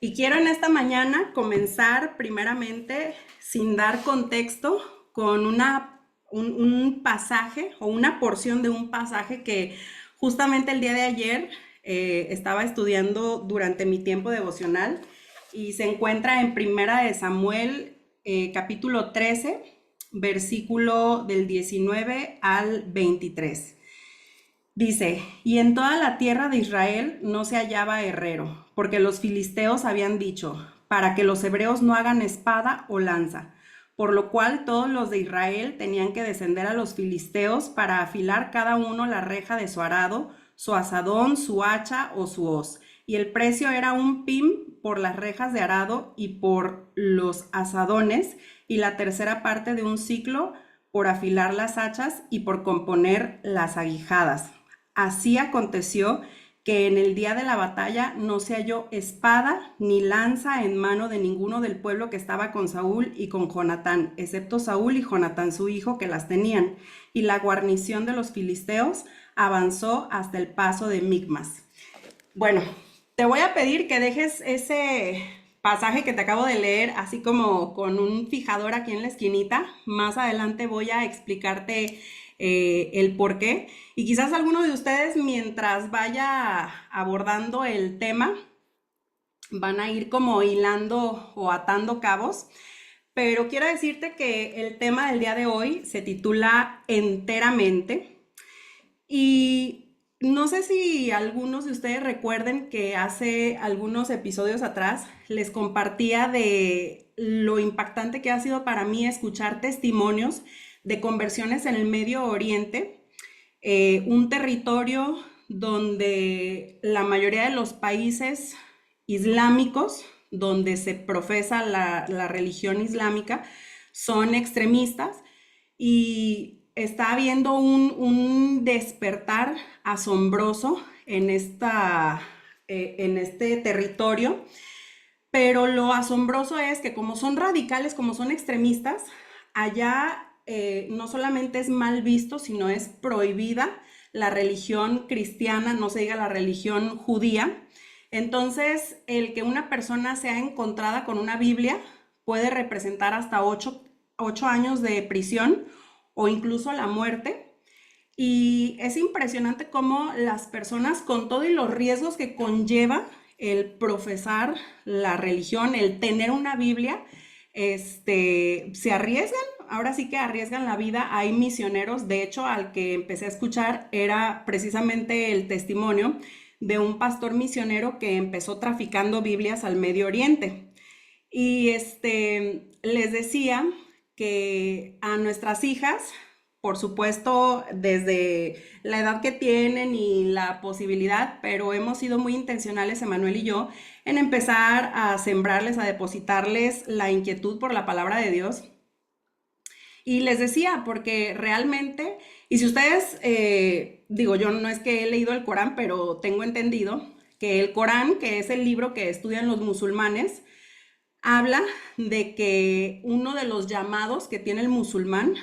Y quiero en esta mañana comenzar primeramente sin dar contexto con un pasaje o una porción de un pasaje que justamente el día de ayer estaba estudiando durante mi tiempo devocional y se encuentra en Primera de Samuel capítulo 13, versículo del 19 al 23. Dice, y en toda la tierra de Israel no se hallaba herrero, porque los filisteos habían dicho, para que los hebreos no hagan espada o lanza, por lo cual todos los de Israel tenían que descender a los filisteos para afilar cada uno la reja de su arado, su azadón, su hacha o su hoz. Y el precio era un pim por las rejas de arado y por los azadones, y la tercera parte de un siclo por afilar las hachas y por componer las aguijadas. Así aconteció que en el día de la batalla no se halló espada ni lanza en mano de ninguno del pueblo que estaba con Saúl y con Jonatán, excepto Saúl y Jonatán su hijo que las tenían. Y la guarnición de los filisteos avanzó hasta el paso de Micmas. Bueno, te voy a pedir que dejes ese pasaje que te acabo de leer, así como con un fijador aquí en la esquinita. Más adelante voy a explicarte el por qué. Y quizás alguno de ustedes, mientras vaya abordando el tema, van a ir como hilando o atando cabos. Pero quiero decirte que el tema del día de hoy se titula Enteramente. Y no sé si algunos de ustedes recuerden que hace algunos episodios atrás les compartía de lo impactante que ha sido para mí escuchar testimonios de conversiones en el Medio Oriente, un territorio donde la mayoría de los países islámicos, donde se profesa la religión islámica, son extremistas y está habiendo un despertar asombroso en este territorio, pero lo asombroso es que como son radicales, como son extremistas, allá no solamente es mal visto, sino es prohibida la religión cristiana, no se diga la religión judía. Entonces, el que una persona sea encontrada con una Biblia puede representar hasta 8 años de prisión o incluso la muerte. Y es impresionante cómo las personas, con todo y los riesgos que conlleva el profesar la religión, el tener una Biblia, se arriesgan, ahora sí que arriesgan la vida. Hay misioneros, de hecho, al que empecé a escuchar era precisamente el testimonio de un pastor misionero que empezó traficando Biblias al Medio Oriente. Y les decía que a nuestras hijas, por supuesto, desde la edad que tienen y la posibilidad, pero hemos sido muy intencionales, Emanuel y yo, en empezar a sembrarles, a depositarles la inquietud por la palabra de Dios. Y les decía, porque realmente, y si ustedes, digo, yo no es que he leído el Corán, pero tengo entendido que el Corán, que es el libro que estudian los musulmanes, habla de que uno de los llamados que tiene el musulmán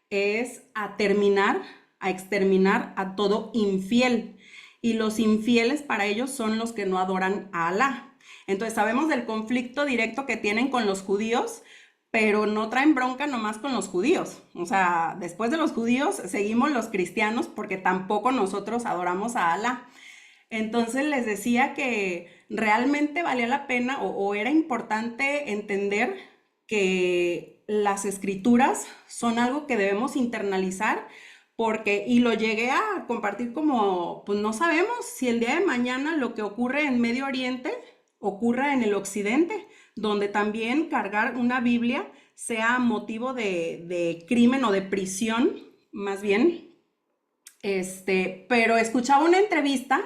es a terminar, a exterminar a todo infiel. Y los infieles para ellos son los que no adoran a Alá. Entonces sabemos del conflicto directo que tienen con los judíos, pero no traen bronca nomás con los judíos. O sea, después de los judíos seguimos los cristianos porque tampoco nosotros adoramos a Alá. Entonces les decía que realmente valía la pena o era importante entender que las escrituras son algo que debemos internalizar porque, y lo llegué a compartir como, pues no sabemos si el día de mañana lo que ocurre en Medio Oriente ocurra en el Occidente, donde también cargar una Biblia sea motivo de crimen o de prisión, más bien. Pero escuchaba una entrevista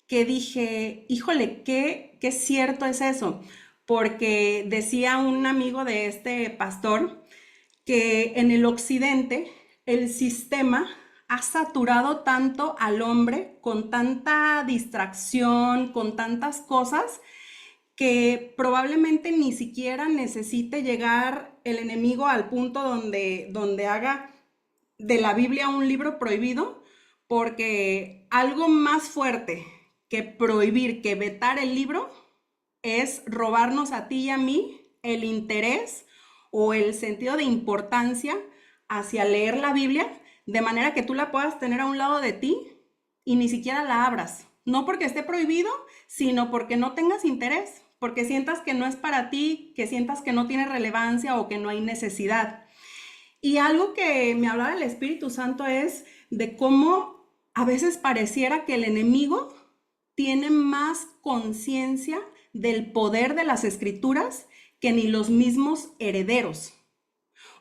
que dije, híjole, qué cierto es eso, porque decía un amigo de este pastor que en el occidente el sistema ha saturado tanto al hombre con tanta distracción, con tantas cosas, que probablemente ni siquiera necesite llegar el enemigo al punto donde haga de la Biblia un libro prohibido, porque algo más fuerte que prohibir, que vetar el libro, es robarnos a ti y a mí el interés o el sentido de importancia hacia leer la Biblia, de manera que tú la puedas tener a un lado de ti y ni siquiera la abras. No porque esté prohibido, sino porque no tengas interés, porque sientas que no es para ti, que sientas que no tiene relevancia o que no hay necesidad. Y algo que me hablaba el Espíritu Santo es de cómo a veces pareciera que el enemigo tiene más conciencia del poder de las escrituras que ni los mismos herederos.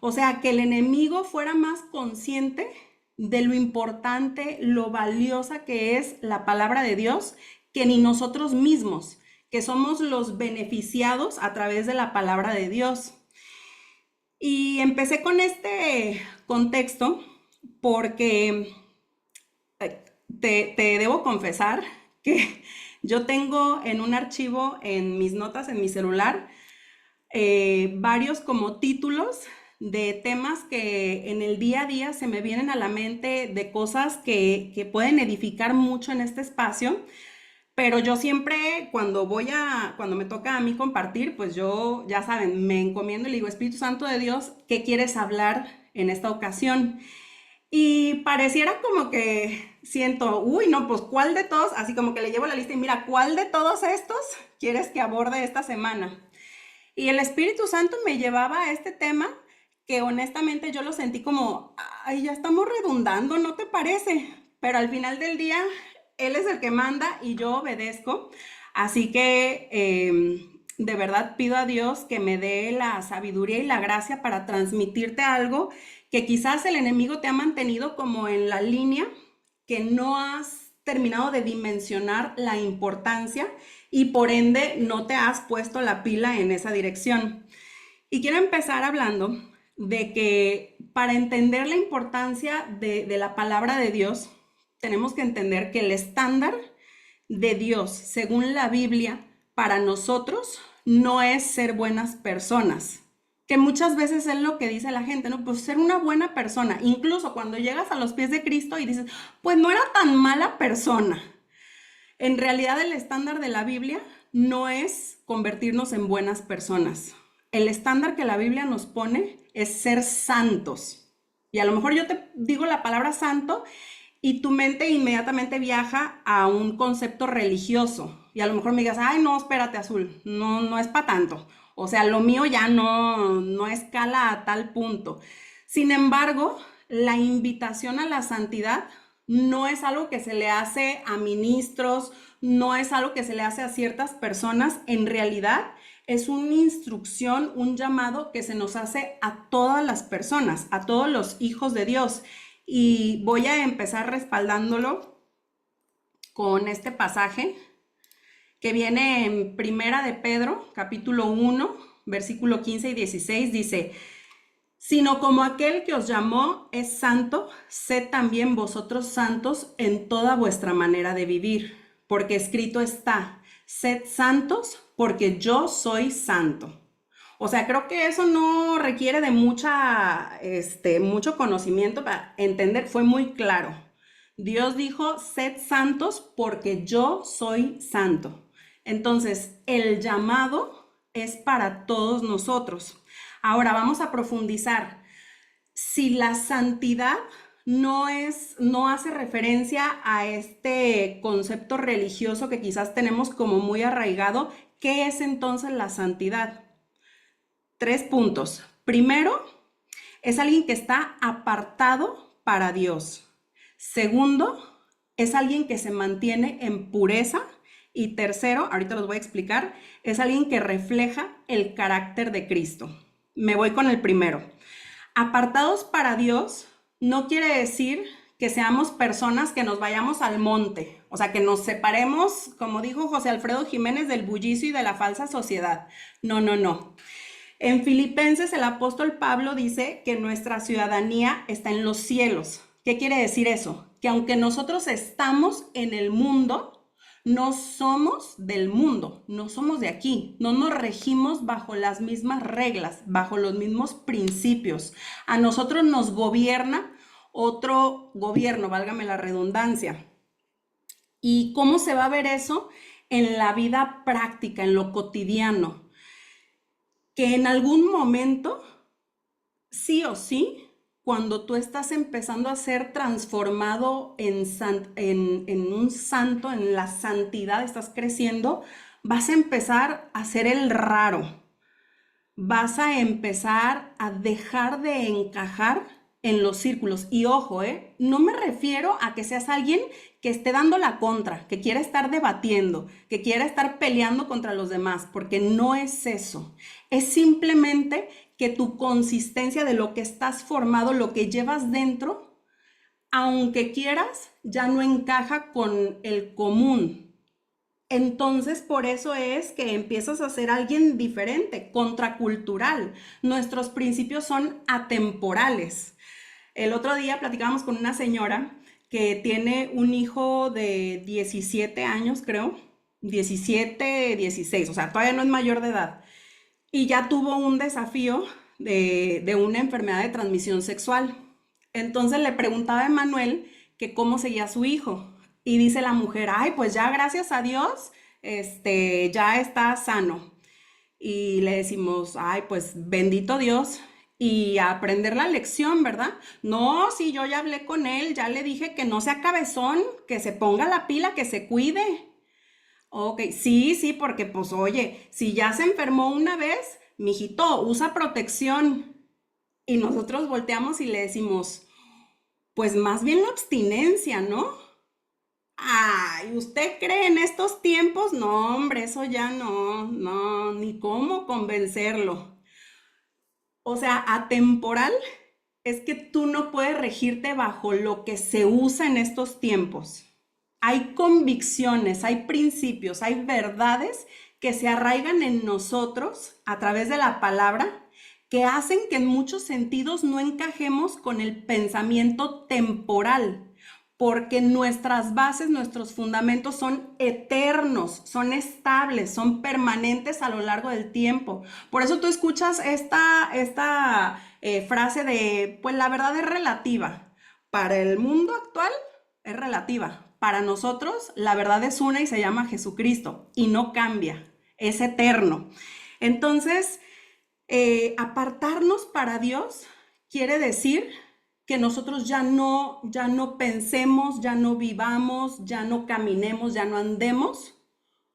O sea, que el enemigo fuera más consciente de lo importante, lo valiosa que es la palabra de Dios, que ni nosotros mismos, que somos los beneficiados a través de la palabra de Dios. Y empecé con este contexto porque te debo confesar que yo tengo en un archivo en mis notas, en mi celular, varios como títulos de temas que en el día a día se me vienen a la mente, de cosas que pueden edificar mucho en este espacio, pero yo siempre cuando me toca a mí compartir, pues yo, ya saben, me encomiendo y le digo, Espíritu Santo de Dios, ¿qué quieres hablar en esta ocasión? Y pareciera como que siento, uy, no, pues ¿cuál de todos? Así como que le llevo la lista y mira, ¿cuál de todos estos quieres que aborde esta semana? Y el Espíritu Santo me llevaba a este tema que honestamente yo lo sentí como, ay, ya estamos redundando, ¿no te parece? Pero al final del día, Él es el que manda y yo obedezco. Así que de verdad pido a Dios que me dé la sabiduría y la gracia para transmitirte algo que quizás el enemigo te ha mantenido como en la línea, que no has terminado de dimensionar la importancia y por ende no te has puesto la pila en esa dirección. Y quiero empezar hablando de que para entender la importancia de la palabra de Dios, tenemos que entender que el estándar de Dios, según la Biblia, para nosotros no es ser buenas personas. Que muchas veces es lo que dice la gente, ¿no? Pues ser una buena persona. Incluso cuando llegas a los pies de Cristo y dices, pues no era tan mala persona. En realidad el estándar de la Biblia no es convertirnos en buenas personas. El estándar que la Biblia nos pone es ser santos. Y a lo mejor yo te digo la palabra santo y tu mente inmediatamente viaja a un concepto religioso. Y a lo mejor me digas, ay, no, espérate, Azul, no, no es para tanto. O sea, lo mío ya no escala a tal punto. Sin embargo, la invitación a la santidad no es algo que se le hace a ministros, no es algo que se le hace a ciertas personas. En realidad, es una instrucción, un llamado que se nos hace a todas las personas, a todos los hijos de Dios. Y voy a empezar respaldándolo con este pasaje que viene en Primera de Pedro, capítulo 1, versículo 15 y 16, dice, sino como aquel que os llamó es santo, sed también vosotros santos en toda vuestra manera de vivir, porque escrito está, sed santos porque yo soy santo. O sea, creo que eso no requiere de mucho conocimiento para entender, fue muy claro. Dios dijo, sed santos porque yo soy santo. Entonces, el llamado es para todos nosotros. Ahora vamos a profundizar. Si la santidad no hace referencia a este concepto religioso que quizás tenemos como muy arraigado, ¿qué es entonces la santidad? 3 puntos. Primero, es alguien que está apartado para Dios. Segundo, es alguien que se mantiene en pureza. Y tercero, ahorita los voy a explicar, es alguien que refleja el carácter de Cristo. Me voy con el primero. Apartados para Dios no quiere decir que seamos personas que nos vayamos al monte, o sea, que nos separemos, como dijo José Alfredo Jiménez, del bullicio y de la falsa sociedad. No, no, no. En Filipenses el apóstol Pablo dice que nuestra ciudadanía está en los cielos. ¿Qué quiere decir eso? Que aunque nosotros estamos en el mundo, no somos del mundo, no somos de aquí, no nos regimos bajo las mismas reglas, bajo los mismos principios. A nosotros nos gobierna otro gobierno, válgame la redundancia. ¿Y cómo se va a ver eso? en la vida práctica, en lo cotidiano, que en algún momento, sí o sí, cuando tú estás empezando a ser transformado en un santo, en la santidad, estás creciendo, vas a empezar a ser el raro, vas a empezar a dejar de encajar en los círculos. Y ojo, no me refiero a que seas alguien que esté dando la contra, que quiera estar debatiendo, que quiera estar peleando contra los demás, porque no es eso. Es simplemente que tu consistencia de lo que estás formado, lo que llevas dentro, aunque quieras, ya no encaja con el común. Entonces, por eso es que empiezas a ser alguien diferente, contracultural. Nuestros principios son atemporales. El otro día platicábamos con una señora que tiene un hijo de 17 años, creo, 17, 16, o sea, todavía no es mayor de edad, y ya tuvo un desafío de una enfermedad de transmisión sexual. Entonces le preguntaba a Emanuel que cómo seguía su hijo. Y dice la mujer, ay, pues ya gracias a Dios, ya está sano. Y le decimos, ay, pues bendito Dios. Y a aprender la lección, ¿verdad? No, sí, yo ya hablé con él, ya le dije que no sea cabezón, que se ponga la pila, que se cuide. Ok, sí, sí, porque pues oye, si ya se enfermó una vez, mijito, usa protección. Y nosotros volteamos y le decimos, pues más bien la abstinencia, ¿no? Ay, ¿usted cree en estos tiempos? No, hombre, eso ya no, no, ni cómo convencerlo. O sea, atemporal es que tú no puedes regirte bajo lo que se usa en estos tiempos. Hay convicciones, hay principios, hay verdades que se arraigan en nosotros a través de la palabra que hacen que en muchos sentidos no encajemos con el pensamiento temporal, porque nuestras bases, nuestros fundamentos son eternos, son estables, son permanentes a lo largo del tiempo. Por eso tú escuchas esta frase de, pues la verdad es relativa. Para el mundo actual es relativa. Para nosotros la verdad es una y se llama Jesucristo y no cambia, es eterno. Entonces, apartarnos para Dios quiere decir que nosotros ya no pensemos, ya no vivamos, ya no caminemos, ya no andemos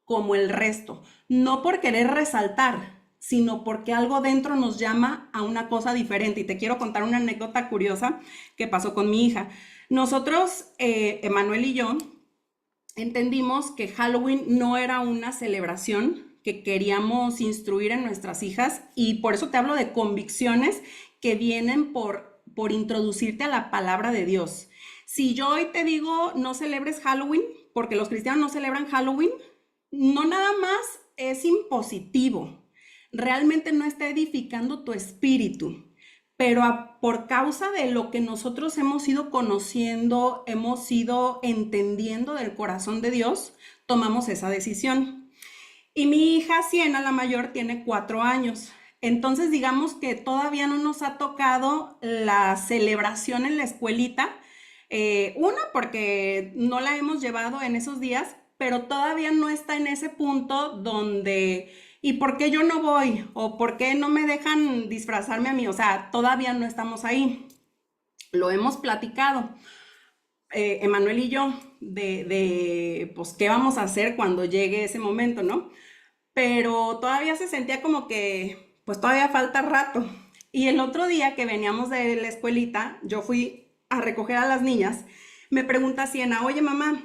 como el resto. No por querer resaltar, sino porque algo dentro nos llama a una cosa diferente. Y te quiero contar una anécdota curiosa que pasó con mi hija. Nosotros, Emanuel y yo, entendimos que Halloween no era una celebración que queríamos instruir en nuestras hijas y por eso te hablo de convicciones que vienen por introducirte a la palabra de Dios. Si yo hoy te digo no celebres Halloween, porque los cristianos no celebran Halloween, no nada más es impositivo, realmente no está edificando tu espíritu, pero por causa de lo que nosotros hemos ido conociendo, hemos ido entendiendo del corazón de Dios, tomamos esa decisión. Y mi hija Siena, la mayor, tiene 4 años. Entonces, digamos que todavía no nos ha tocado la celebración en la escuelita. Una, porque no la hemos llevado en esos días, pero todavía no está en ese punto donde, ¿y por qué yo no voy? ¿O por qué no me dejan disfrazarme a mí? O sea, todavía no estamos ahí. Lo hemos platicado, Emanuel y yo, pues, qué vamos a hacer cuando llegue ese momento, ¿no? Pero todavía se sentía como que, pues todavía falta rato. Y el otro día que veníamos de la escuelita, yo fui a recoger a las niñas, me pregunta Siena, oye mamá,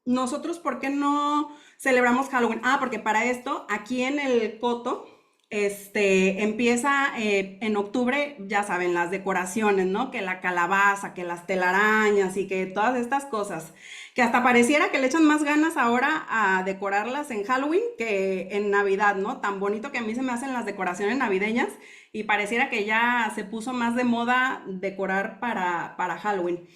nosotros, ¿por qué no celebramos Halloween? Ah, porque para esto, aquí en el Coto, empieza en octubre, ya saben, las decoraciones, ¿no? Que la calabaza, que las telarañas y que todas estas cosas, que hasta pareciera que le echan más ganas ahora a decorarlas en Halloween que en Navidad, ¿no? Tan bonito que a mí se me hacen las decoraciones navideñas y pareciera que ya se puso más de moda decorar para Halloween.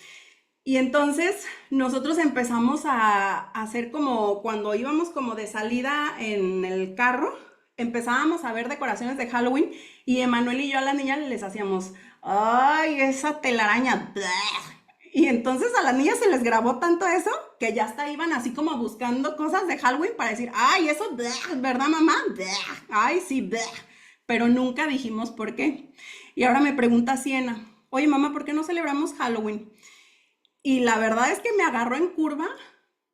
Y entonces nosotros empezamos a hacer como cuando íbamos como de salida en el carro, empezábamos a ver decoraciones de Halloween y Emanuel y yo a las niñas les hacíamos, ay, esa telaraña, ¡bleh! Y entonces a las niñas se les grabó tanto eso que ya hasta iban así como buscando cosas de Halloween para decir, ay, eso, bleh, ¿verdad, mamá? Bleh, ay, sí, bleh. Pero nunca dijimos por qué. Y ahora me pregunta Siena, oye, mamá, ¿por qué no celebramos Halloween? Y la verdad es que me agarró en curva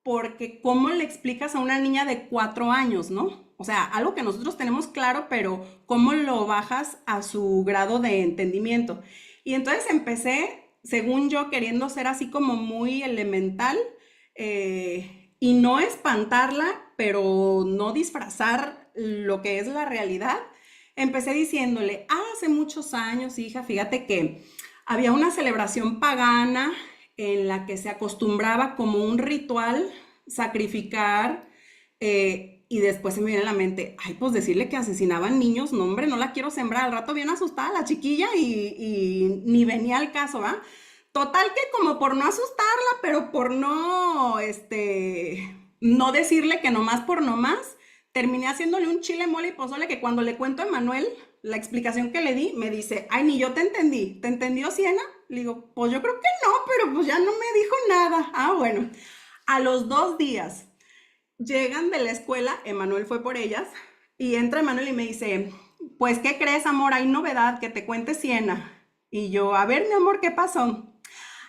porque ¿cómo le explicas a una niña de 4 años, no? O sea, algo que nosotros tenemos claro, pero ¿cómo lo bajas a su grado de entendimiento? Y entonces empecé, según yo, queriendo ser así como muy elemental y no espantarla, pero no disfrazar lo que es la realidad. Empecé diciéndole, hace muchos años, hija, fíjate que había una celebración pagana en la que se acostumbraba como un ritual sacrificar y después se me viene a la mente, ay, pues decirle que asesinaban niños, no hombre, no la quiero sembrar, al rato bien asustada la chiquilla y ni venía al caso, ¿va? Total que como por no asustarla, pero por no, no decirle que nomás por nomás, terminé haciéndole un chile mole y pozole que cuando le cuento a Manuel la explicación que le di, me dice, ay, ni yo te entendí, ¿te entendió Siena? Le digo, pues yo creo que no, pero pues ya no me dijo nada. Ah, bueno, a los 2 días llegan de la escuela, Emanuel fue por ellas, y entra Emanuel y me dice, pues, ¿qué crees, amor? Hay novedad, que te cuente Siena. Y yo, a ver, mi amor, ¿qué pasó?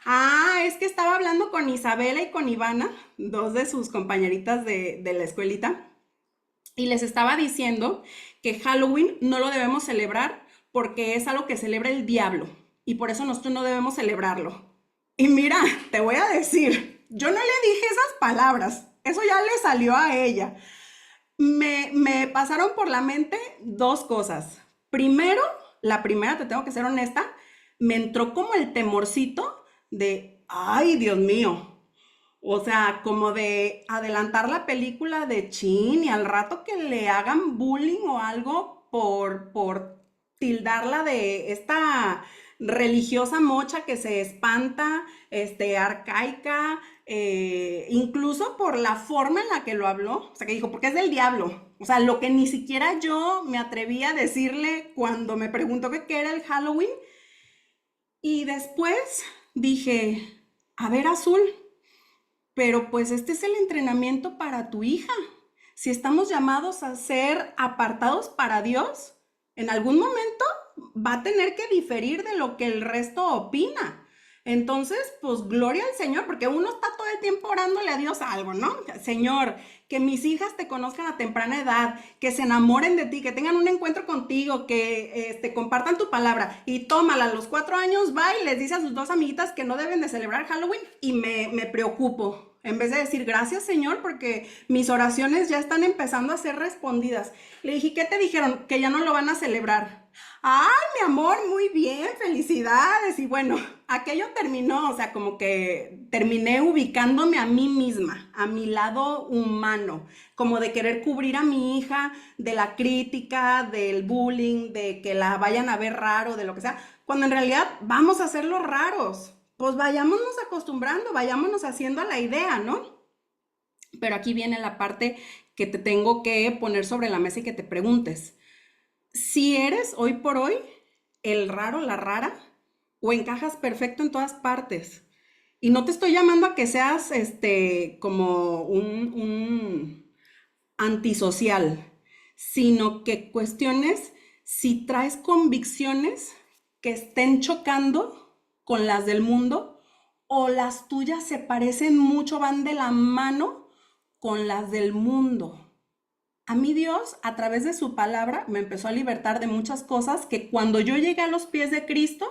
Ah, es que estaba hablando con Isabela y con Ivana, dos de sus compañeritas de la escuelita, y les estaba diciendo que Halloween no lo debemos celebrar porque es algo que celebra el diablo y por eso nosotros no debemos celebrarlo. Y mira, te voy a decir, yo no le dije esas palabras, eso ya le salió a ella. Me pasaron por la mente dos cosas. Primero, la primera, te tengo que ser honesta, me entró como el temorcito de, ay, Dios mío, o sea, como de adelantar la película de Chin y al rato que le hagan bullying o algo por tildarla de esta religiosa mocha que se espanta, arcaica, incluso por la forma en la que lo habló, o sea, que dijo, porque es del diablo. O sea, lo que ni siquiera yo me atreví a decirle cuando me preguntó que qué era el Halloween. Y después dije, a ver, Azul, pero pues este es el entrenamiento para tu hija. Si estamos llamados a ser apartados para Dios, en algún momento va a tener que diferir de lo que el resto opina. Entonces, pues gloria al Señor, porque uno está todo el tiempo orándole a Dios algo, ¿no? Señor, que mis hijas te conozcan a temprana edad, que se enamoren de ti, que tengan un encuentro contigo, que compartan tu palabra. Y tómala, a los 4 años va y les dice a sus dos amiguitas que no deben de celebrar Halloween y me preocupo. En vez de decir gracias Señor porque mis oraciones ya están empezando a ser respondidas. Le dije, ¿qué te dijeron? Que ya no lo van a celebrar. Ay, mi amor, muy bien, felicidades. Y bueno, aquello terminó, o sea, como que terminé ubicándome a mí misma, a mi lado humano, como de querer cubrir a mi hija de la crítica, del bullying, de que la vayan a ver raro, de lo que sea, cuando en realidad vamos a hacerlo raros. Pues vayámonos acostumbrando, vayámonos haciendo a la idea, ¿no? Pero aquí viene la parte que te tengo que poner sobre la mesa y que te preguntes. Si eres hoy por hoy el raro, la rara, o encajas perfecto en todas partes. Y no te estoy llamando a que seas como un antisocial, sino que cuestiones si traes convicciones que estén chocando con las del mundo o las tuyas se parecen mucho, van de la mano con las del mundo. A mí Dios, a través de su palabra, me empezó a libertar de muchas cosas que cuando yo llegué a los pies de Cristo,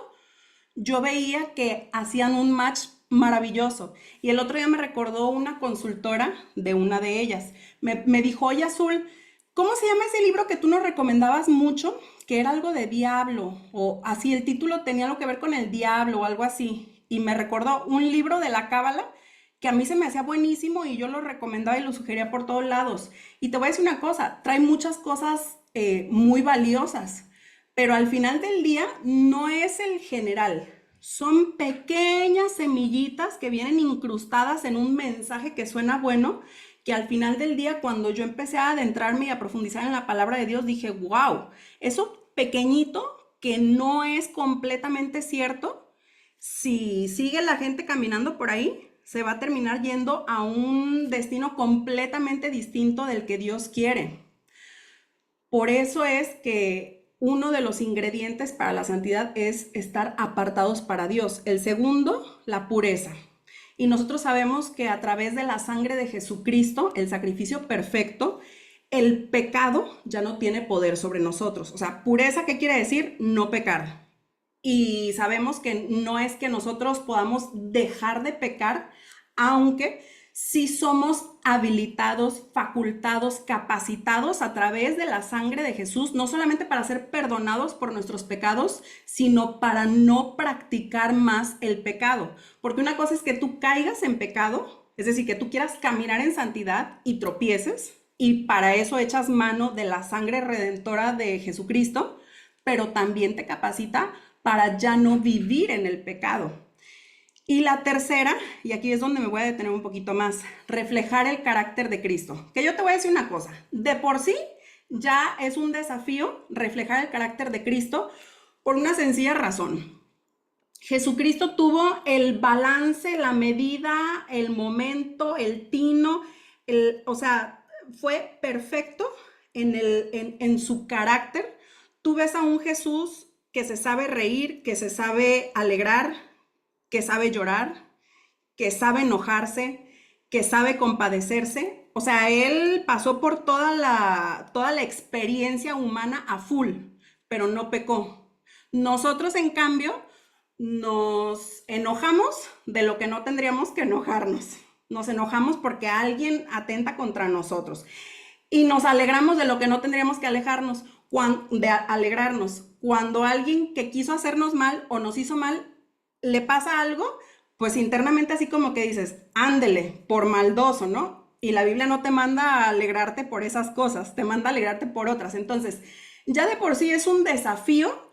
yo veía que hacían un match maravilloso. Y el otro día me recordó una consultora de una de ellas. Me dijo, oye Azul, ¿cómo se llama ese libro que tú nos recomendabas mucho? Que era algo de diablo, o así, el título tenía algo que ver con el diablo o algo así. Y me recordó un libro de la Cábala que a mí se me hacía buenísimo y yo lo recomendaba y lo sugería por todos lados. Y te voy a decir una cosa, trae muchas cosas muy valiosas, pero al final del día no es el general. Son pequeñas semillitas que vienen incrustadas en un mensaje que suena bueno, que al final del día, cuando yo empecé a adentrarme y a profundizar en la palabra de Dios, dije, wow, eso pequeñito que no es completamente cierto, si sigue la gente caminando por ahí, se va a terminar yendo a un destino completamente distinto del que Dios quiere. Por eso es que uno de los ingredientes para la santidad es estar apartados para Dios. El segundo, la pureza. Y nosotros sabemos que a través de la sangre de Jesucristo, el sacrificio perfecto, el pecado ya no tiene poder sobre nosotros. O sea, pureza, ¿qué quiere decir? No pecar. Y sabemos que no es que nosotros podamos dejar de pecar, aunque sí somos habilitados, facultados, capacitados a través de la sangre de Jesús, no solamente para ser perdonados por nuestros pecados, sino para no practicar más el pecado. Porque una cosa es que tú caigas en pecado, es decir, que tú quieras caminar en santidad y tropieces, y para eso echas mano de la sangre redentora de Jesucristo, pero también te capacita para ya no vivir en el pecado. Y la tercera, y aquí es donde me voy a detener un poquito más, reflejar el carácter de Cristo. Que yo te voy a decir una cosa, de por sí ya es un desafío reflejar el carácter de Cristo por una sencilla razón. Jesucristo tuvo el balance, la medida, el momento, el tino, o sea, fue perfecto en su carácter. Tú ves a un Jesús que se sabe reír, que se sabe alegrar, que sabe llorar, que sabe enojarse, que sabe compadecerse. O sea, él pasó por toda la experiencia humana a full, pero no pecó. Nosotros, en cambio, nos enojamos de lo que no tendríamos que enojarnos. Nos enojamos porque alguien atenta contra nosotros. Y nos alegramos de lo que no tendríamos que alegrarnos. Cuando alguien que quiso hacernos mal o nos hizo mal le pasa algo, pues internamente así como que dices, ándele, por maldoso, ¿no? Y la Biblia no te manda a alegrarte por esas cosas, te manda a alegrarte por otras. Entonces, ya de por sí es un desafío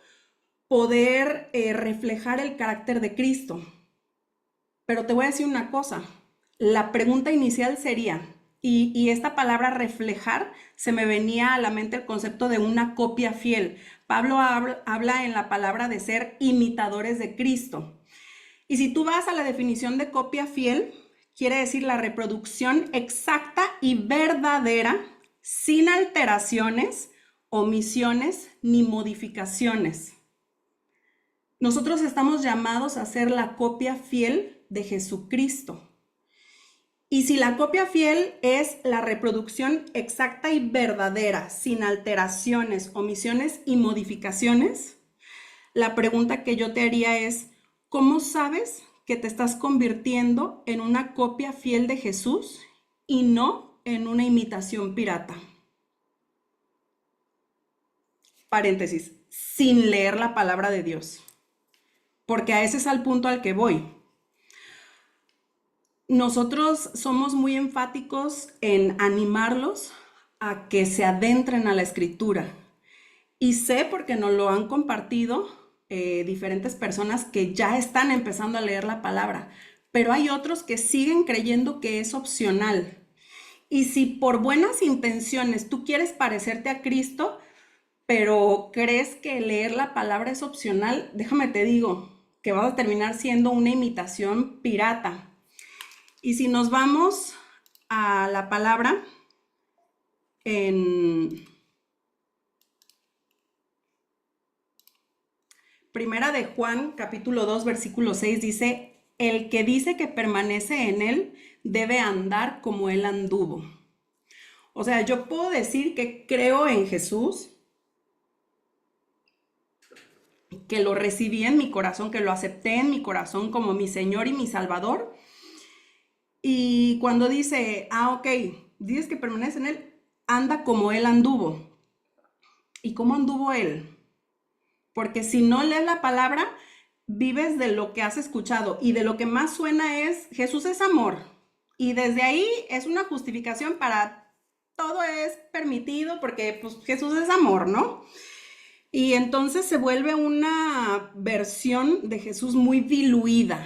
poder reflejar el carácter de Cristo. Pero te voy a decir una cosa, la pregunta inicial sería, y esta palabra reflejar, se me venía a la mente el concepto de una copia fiel. Pablo habla en la palabra de ser imitadores de Cristo. Y si tú vas a la definición de copia fiel, quiere decir la reproducción exacta y verdadera, sin alteraciones, omisiones ni modificaciones. Nosotros estamos llamados a ser la copia fiel de Jesucristo. Y si la copia fiel es la reproducción exacta y verdadera, sin alteraciones, omisiones y modificaciones, la pregunta que yo te haría es, ¿cómo sabes que te estás convirtiendo en una copia fiel de Jesús y no en una imitación pirata? Paréntesis, sin leer la palabra de Dios, porque a ese es el punto al que voy. Nosotros somos muy enfáticos en animarlos a que se adentren a la escritura. Y sé porque nos lo han compartido diferentes personas que ya están empezando a leer la palabra, pero hay otros que siguen creyendo que es opcional. Y si por buenas intenciones tú quieres parecerte a Cristo, pero crees que leer la palabra es opcional, déjame te digo que vas a terminar siendo una imitación pirata. Y si nos vamos a la palabra en Primera de Juan, capítulo 2, versículo 6, dice, el que dice que permanece en él debe andar como él anduvo. O sea, yo puedo decir que creo en Jesús, que lo recibí en mi corazón, que lo acepté en mi corazón como mi Señor y mi Salvador. Y cuando dice, ok, dices que permanece en él, anda como él anduvo. ¿Y cómo anduvo él? Porque si no lees la palabra, vives de lo que has escuchado y de lo que más suena es Jesús es amor. Y desde ahí es una justificación para todo es permitido porque pues, Jesús es amor, ¿no? Y entonces se vuelve una versión de Jesús muy diluida,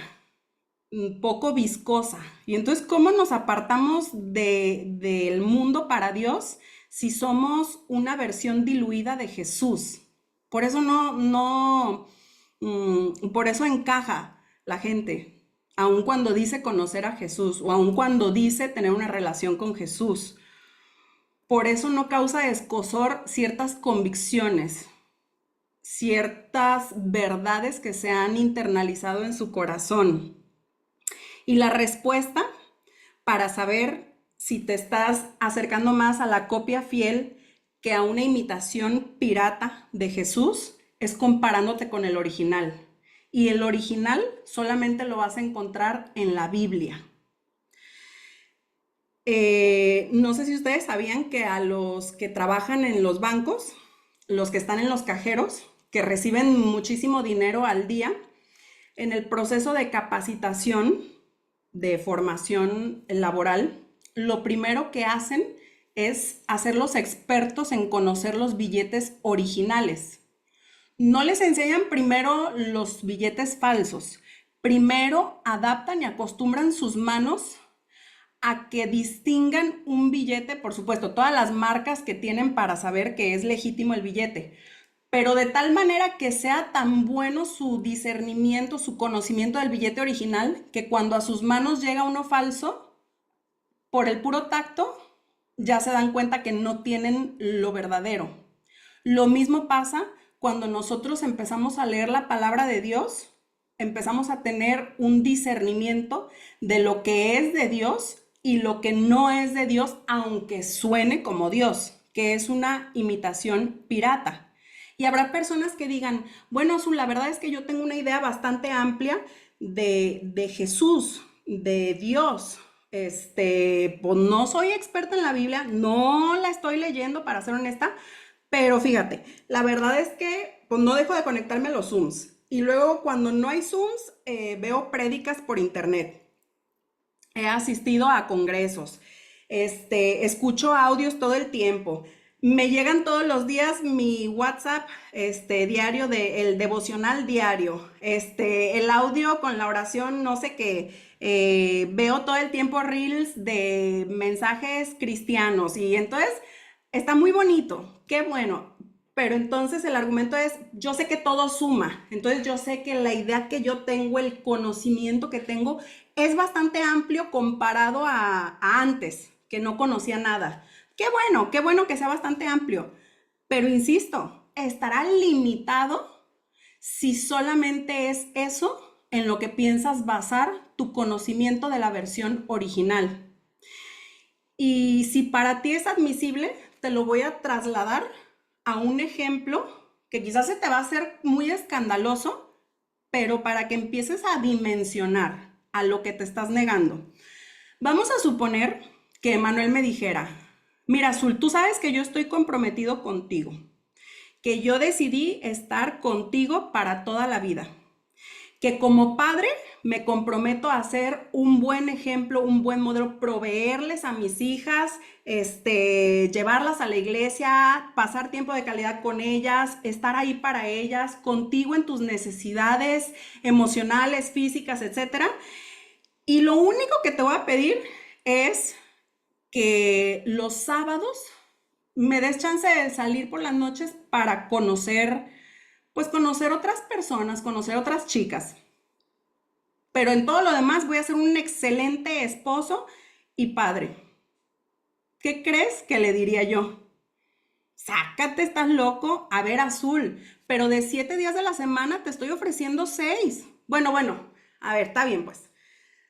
un poco viscosa. Y entonces, ¿cómo nos apartamos del mundo para Dios si somos una versión diluida de Jesús? Por eso por eso encaja. la gente, aun cuando dice conocer a Jesús o aun cuando dice tener una relación con Jesús. Por eso no causa escozor ciertas convicciones, ciertas verdades que se han internalizado en su corazón. Y la respuesta para saber si te estás acercando más a la copia fiel que a una imitación pirata de Jesús es comparándote con el original. Y el original solamente lo vas a encontrar en la Biblia. No sé si ustedes sabían que a los que trabajan en los bancos, los que están en los cajeros, que reciben muchísimo dinero al día, en el proceso de capacitación, de formación laboral, lo primero que hacen es hacerlos expertos en conocer los billetes originales. No les enseñan primero los billetes falsos. Primero adaptan y acostumbran sus manos a que distingan un billete, por supuesto, todas las marcas que tienen para saber que es legítimo el billete, pero de tal manera que sea tan bueno su discernimiento, su conocimiento del billete original, que cuando a sus manos llega uno falso, por el puro tacto, ya se dan cuenta que no tienen lo verdadero. Lo mismo pasa cuando nosotros empezamos a leer la palabra de Dios, empezamos a tener un discernimiento de lo que es de Dios y lo que no es de Dios, aunque suene como Dios, que es una imitación pirata. Y habrá personas que digan, bueno, Azul, la verdad es que yo tengo una idea bastante amplia de Jesús, de Dios. Pues no soy experta en la Biblia, no la estoy leyendo para ser honesta, pero fíjate, la verdad es que pues no dejo de conectarme a los Zooms. Y luego cuando no hay Zooms, veo prédicas por internet. He asistido a congresos, escucho audios todo el tiempo. Me llegan todos los días mi WhatsApp, diario el devocional diario, el audio con la oración, no sé qué. Veo todo el tiempo reels de mensajes cristianos y entonces está muy bonito, qué bueno. Pero entonces el argumento es, yo sé que todo suma, entonces yo sé que la idea que yo tengo, el conocimiento que tengo es bastante amplio comparado a antes, que no conocía nada. Qué bueno que sea bastante amplio, pero insisto, estará limitado si solamente es eso en lo que piensas basar tu conocimiento de la versión original. Y si para ti es admisible, te lo voy a trasladar a un ejemplo que quizás se te va a hacer muy escandaloso, pero para que empieces a dimensionar a lo que te estás negando. Vamos a suponer que Emanuel me dijera, mira, Azul, tú sabes que yo estoy comprometido contigo, que yo decidí estar contigo para toda la vida, que como padre me comprometo a ser un buen ejemplo, un buen modelo, proveerles a mis hijas, llevarlas a la iglesia, pasar tiempo de calidad con ellas, estar ahí para ellas, contigo en tus necesidades emocionales, físicas, etcétera. Y lo único que te voy a pedir es que los sábados me des chance de salir por las noches para conocer, pues conocer otras personas, conocer otras chicas. Pero en todo lo demás voy a ser un excelente esposo y padre. ¿Qué crees que le diría yo? Sácate, estás loco. A ver, Azul, pero de 7 días de la semana te estoy ofreciendo 6. Bueno, a ver, está bien pues.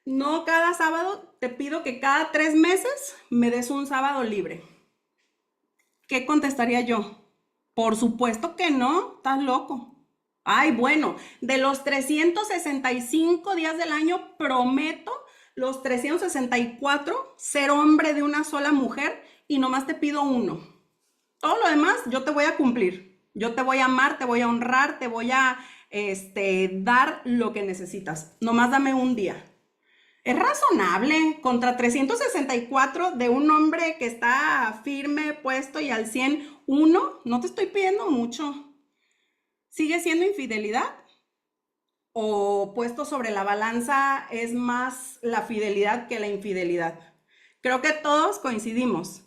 No cada sábado, te pido que cada 3 meses me des un sábado libre. ¿Qué contestaría yo? Por supuesto que no, estás loco. Ay, bueno, de los 365 días del año prometo los 364 ser hombre de una sola mujer y nomás te pido uno. Todo lo demás yo te voy a cumplir. Yo te voy a amar, te voy a honrar, te voy a dar lo que necesitas. Nomás dame un día. Es razonable contra 364 de un hombre que está firme, puesto y al 100, uno, no te estoy pidiendo mucho. ¿Sigue siendo infidelidad? ¿O puesto sobre la balanza es más la fidelidad que la infidelidad? Creo que todos coincidimos.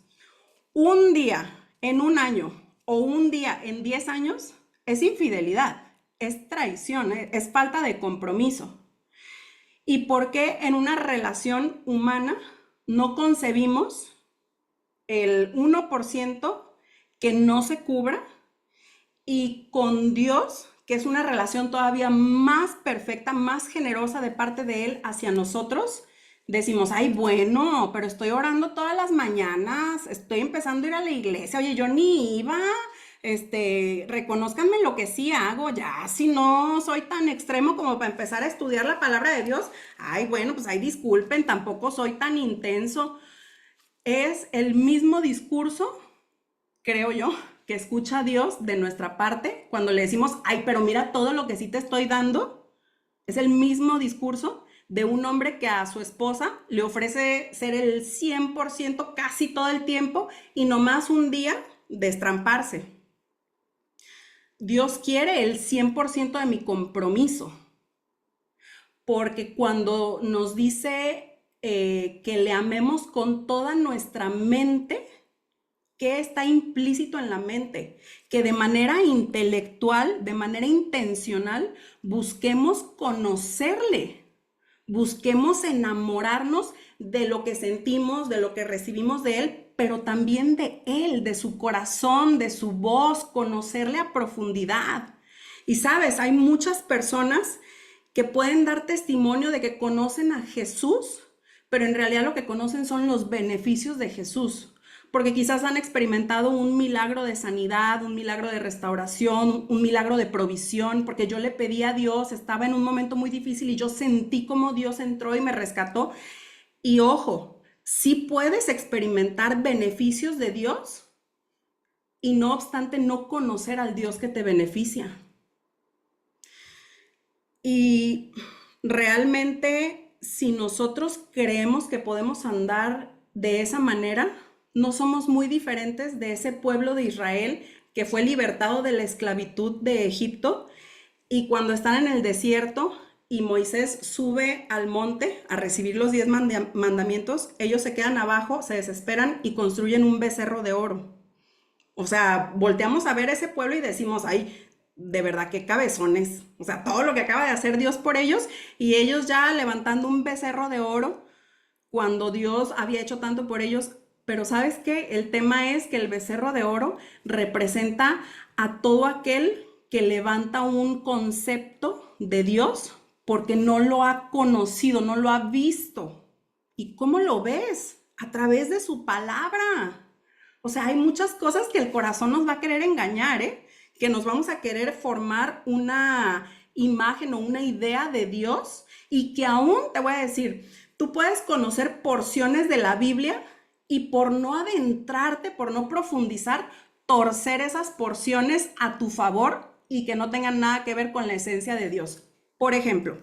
Un día en un año o un día en 10 años es infidelidad, es traición, es falta de compromiso. ¿Y por qué en una relación humana no concebimos el 1% que no se cubra y con Dios, que es una relación todavía más perfecta, más generosa de parte de Él hacia nosotros? Decimos, ay, bueno, pero estoy orando todas las mañanas, estoy empezando a ir a la iglesia, oye, yo ni iba, reconózcanme lo que sí hago, ya, si no soy tan extremo como para empezar a estudiar la palabra de Dios, ay, bueno, pues ahí disculpen, tampoco soy tan intenso. Es el mismo discurso, creo yo, que escucha Dios de nuestra parte cuando le decimos, ay, pero mira todo lo que sí te estoy dando. Es el mismo discurso de un hombre que a su esposa le ofrece ser el 100% casi todo el tiempo y nomás un día destramparse. Dios quiere el 100% de mi compromiso, porque cuando nos dice que le amemos con toda nuestra mente, ¿qué está implícito en la mente? Que de manera intelectual, de manera intencional, busquemos conocerle, busquemos enamorarnos de lo que sentimos, de lo que recibimos de Él, pero también de Él, de su corazón, de su voz, conocerle a profundidad. Y sabes, hay muchas personas que pueden dar testimonio de que conocen a Jesús, pero en realidad lo que conocen son los beneficios de Jesús, porque quizás han experimentado un milagro de sanidad, un milagro de restauración, un milagro de provisión, porque yo le pedí a Dios, estaba en un momento muy difícil y yo sentí como Dios entró y me rescató. Y ojo, sí puedes experimentar beneficios de Dios y no obstante no conocer al Dios que te beneficia. Y realmente, si nosotros creemos que podemos andar de esa manera, no somos muy diferentes de ese pueblo de Israel que fue libertado de la esclavitud de Egipto, y cuando están en el desierto y Moisés sube al monte a recibir los 10 mandamientos, ellos se quedan abajo, se desesperan y construyen un becerro de oro. O sea, volteamos a ver ese pueblo y decimos, ay, de verdad qué cabezones. O sea, todo lo que acaba de hacer Dios por ellos y ellos ya levantando un becerro de oro cuando Dios había hecho tanto por ellos. Pero ¿sabes qué? El tema es que el becerro de oro representa a todo aquel que levanta un concepto de Dios porque no lo ha conocido, no lo ha visto. ¿Y cómo lo ves? A través de su palabra. O sea, hay muchas cosas que el corazón nos va a querer engañar, ¿eh? Que nos vamos a querer formar una imagen o una idea de Dios y que aún, te voy a decir, tú puedes conocer porciones de la Biblia y por no adentrarte, por no profundizar, torcer esas porciones a tu favor y que no tengan nada que ver con la esencia de Dios. Por ejemplo,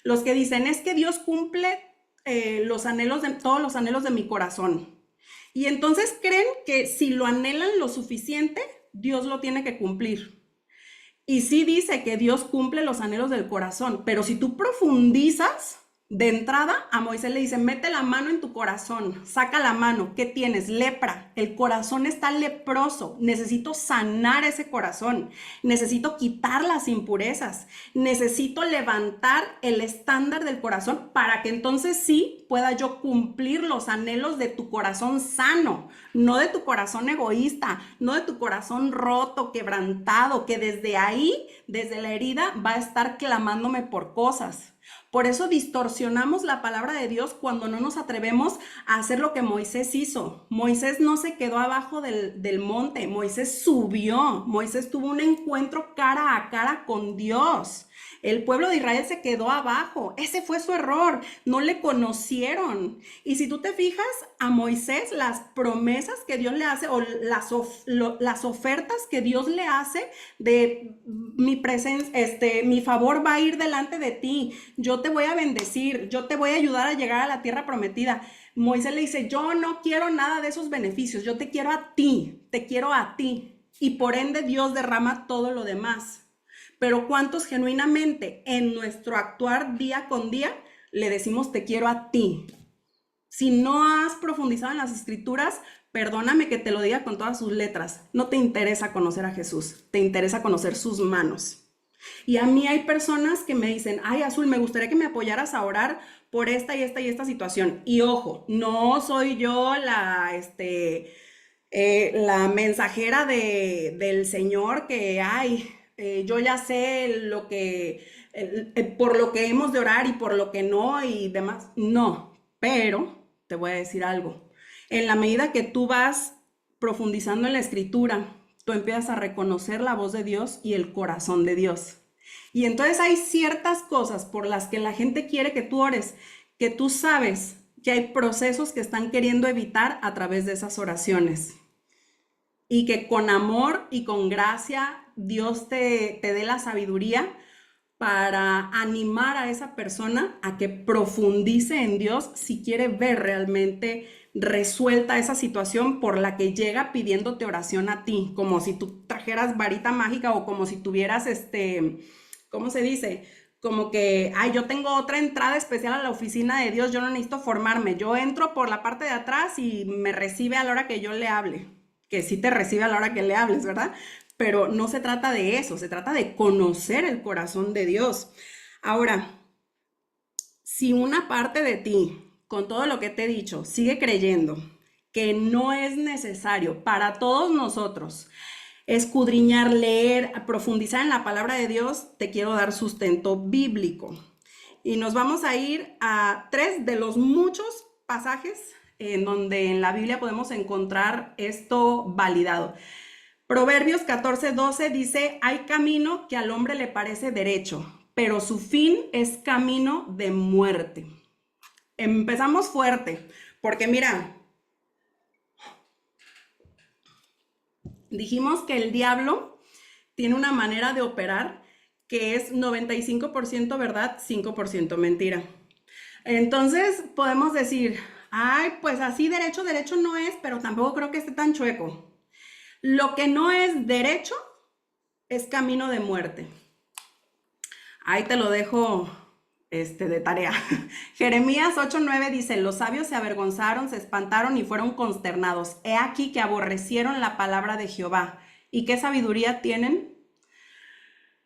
los que dicen es que Dios cumple todos los anhelos de mi corazón. Y entonces creen que si lo anhelan lo suficiente, Dios lo tiene que cumplir. Y sí dice que Dios cumple los anhelos del corazón, pero si tú profundizas, de entrada a Moisés le dice, mete la mano en tu corazón, saca la mano, ¿qué tienes? Lepra, el corazón está leproso, necesito sanar ese corazón, necesito quitar las impurezas, necesito levantar el estándar del corazón para que entonces sí pueda yo cumplir los anhelos de tu corazón sano, no de tu corazón egoísta, no de tu corazón roto, quebrantado, que desde ahí, desde la herida, va a estar clamándome por cosas. Por eso distorsionamos la palabra de Dios cuando no nos atrevemos a hacer lo que Moisés hizo. Moisés no se quedó abajo del monte, Moisés subió, Moisés tuvo un encuentro cara a cara con Dios. El pueblo de Israel se quedó abajo, ese fue su error, no le conocieron. Y si tú te fijas a Moisés, las promesas que Dios le hace o las ofertas que Dios le hace de mi presencia, mi favor va a ir delante de ti, yo te voy a bendecir, yo te voy a ayudar a llegar a la tierra prometida. Moisés le dice, yo no quiero nada de esos beneficios, yo te quiero a ti, te quiero a ti. Y por ende Dios derrama todo lo demás. Pero ¿cuántos genuinamente en nuestro actuar día con día le decimos te quiero a ti? Si no has profundizado en las escrituras, perdóname que te lo diga con todas sus letras, no te interesa conocer a Jesús, te interesa conocer sus manos. Y a mí hay personas que me dicen, ay, Azul, me gustaría que me apoyaras a orar por esta y esta y esta situación. Y ojo, no soy yo la mensajera del Señor que, ay, yo ya sé por lo que hemos de orar y por lo que no y demás. No, pero te voy a decir algo. En la medida que tú vas profundizando en la escritura, tú empiezas a reconocer la voz de Dios y el corazón de Dios. Y entonces hay ciertas cosas por las que la gente quiere que tú ores, que tú sabes que hay procesos que están queriendo evitar a través de esas oraciones. Y que con amor y con gracia Dios te dé la sabiduría para animar a esa persona a que profundice en Dios si quiere ver realmente resuelta esa situación por la que llega pidiéndote oración a ti, como si tú trajeras varita mágica o como si tuvieras ¿cómo se dice? Como que, ay, yo tengo otra entrada especial a la oficina de Dios, yo no necesito formarme, yo entro por la parte de atrás y me recibe a la hora que yo le hable, que sí te recibe a la hora que le hables, ¿verdad? Pero no se trata de eso, se trata de conocer el corazón de Dios. Ahora, si una parte de ti, con todo lo que te he dicho, sigue creyendo que no es necesario para todos nosotros escudriñar, leer, profundizar en la palabra de Dios, te quiero dar sustento bíblico. Y nos vamos a ir a 3 de los muchos pasajes en donde en la Biblia podemos encontrar esto validado. Proverbios 14:12 dice, hay camino que al hombre le parece derecho, pero su fin es camino de muerte. Empezamos fuerte, porque mira, dijimos que el diablo tiene una manera de operar que es 95% verdad, 5% mentira. Entonces podemos decir, ay, pues así derecho, derecho no es, pero tampoco creo que esté tan chueco. Lo que no es derecho es camino de muerte. Ahí te lo dejo de tarea. Jeremías 8:9 dice, los sabios se avergonzaron, se espantaron y fueron consternados. He aquí que aborrecieron la palabra de Jehová. ¿Y qué sabiduría tienen?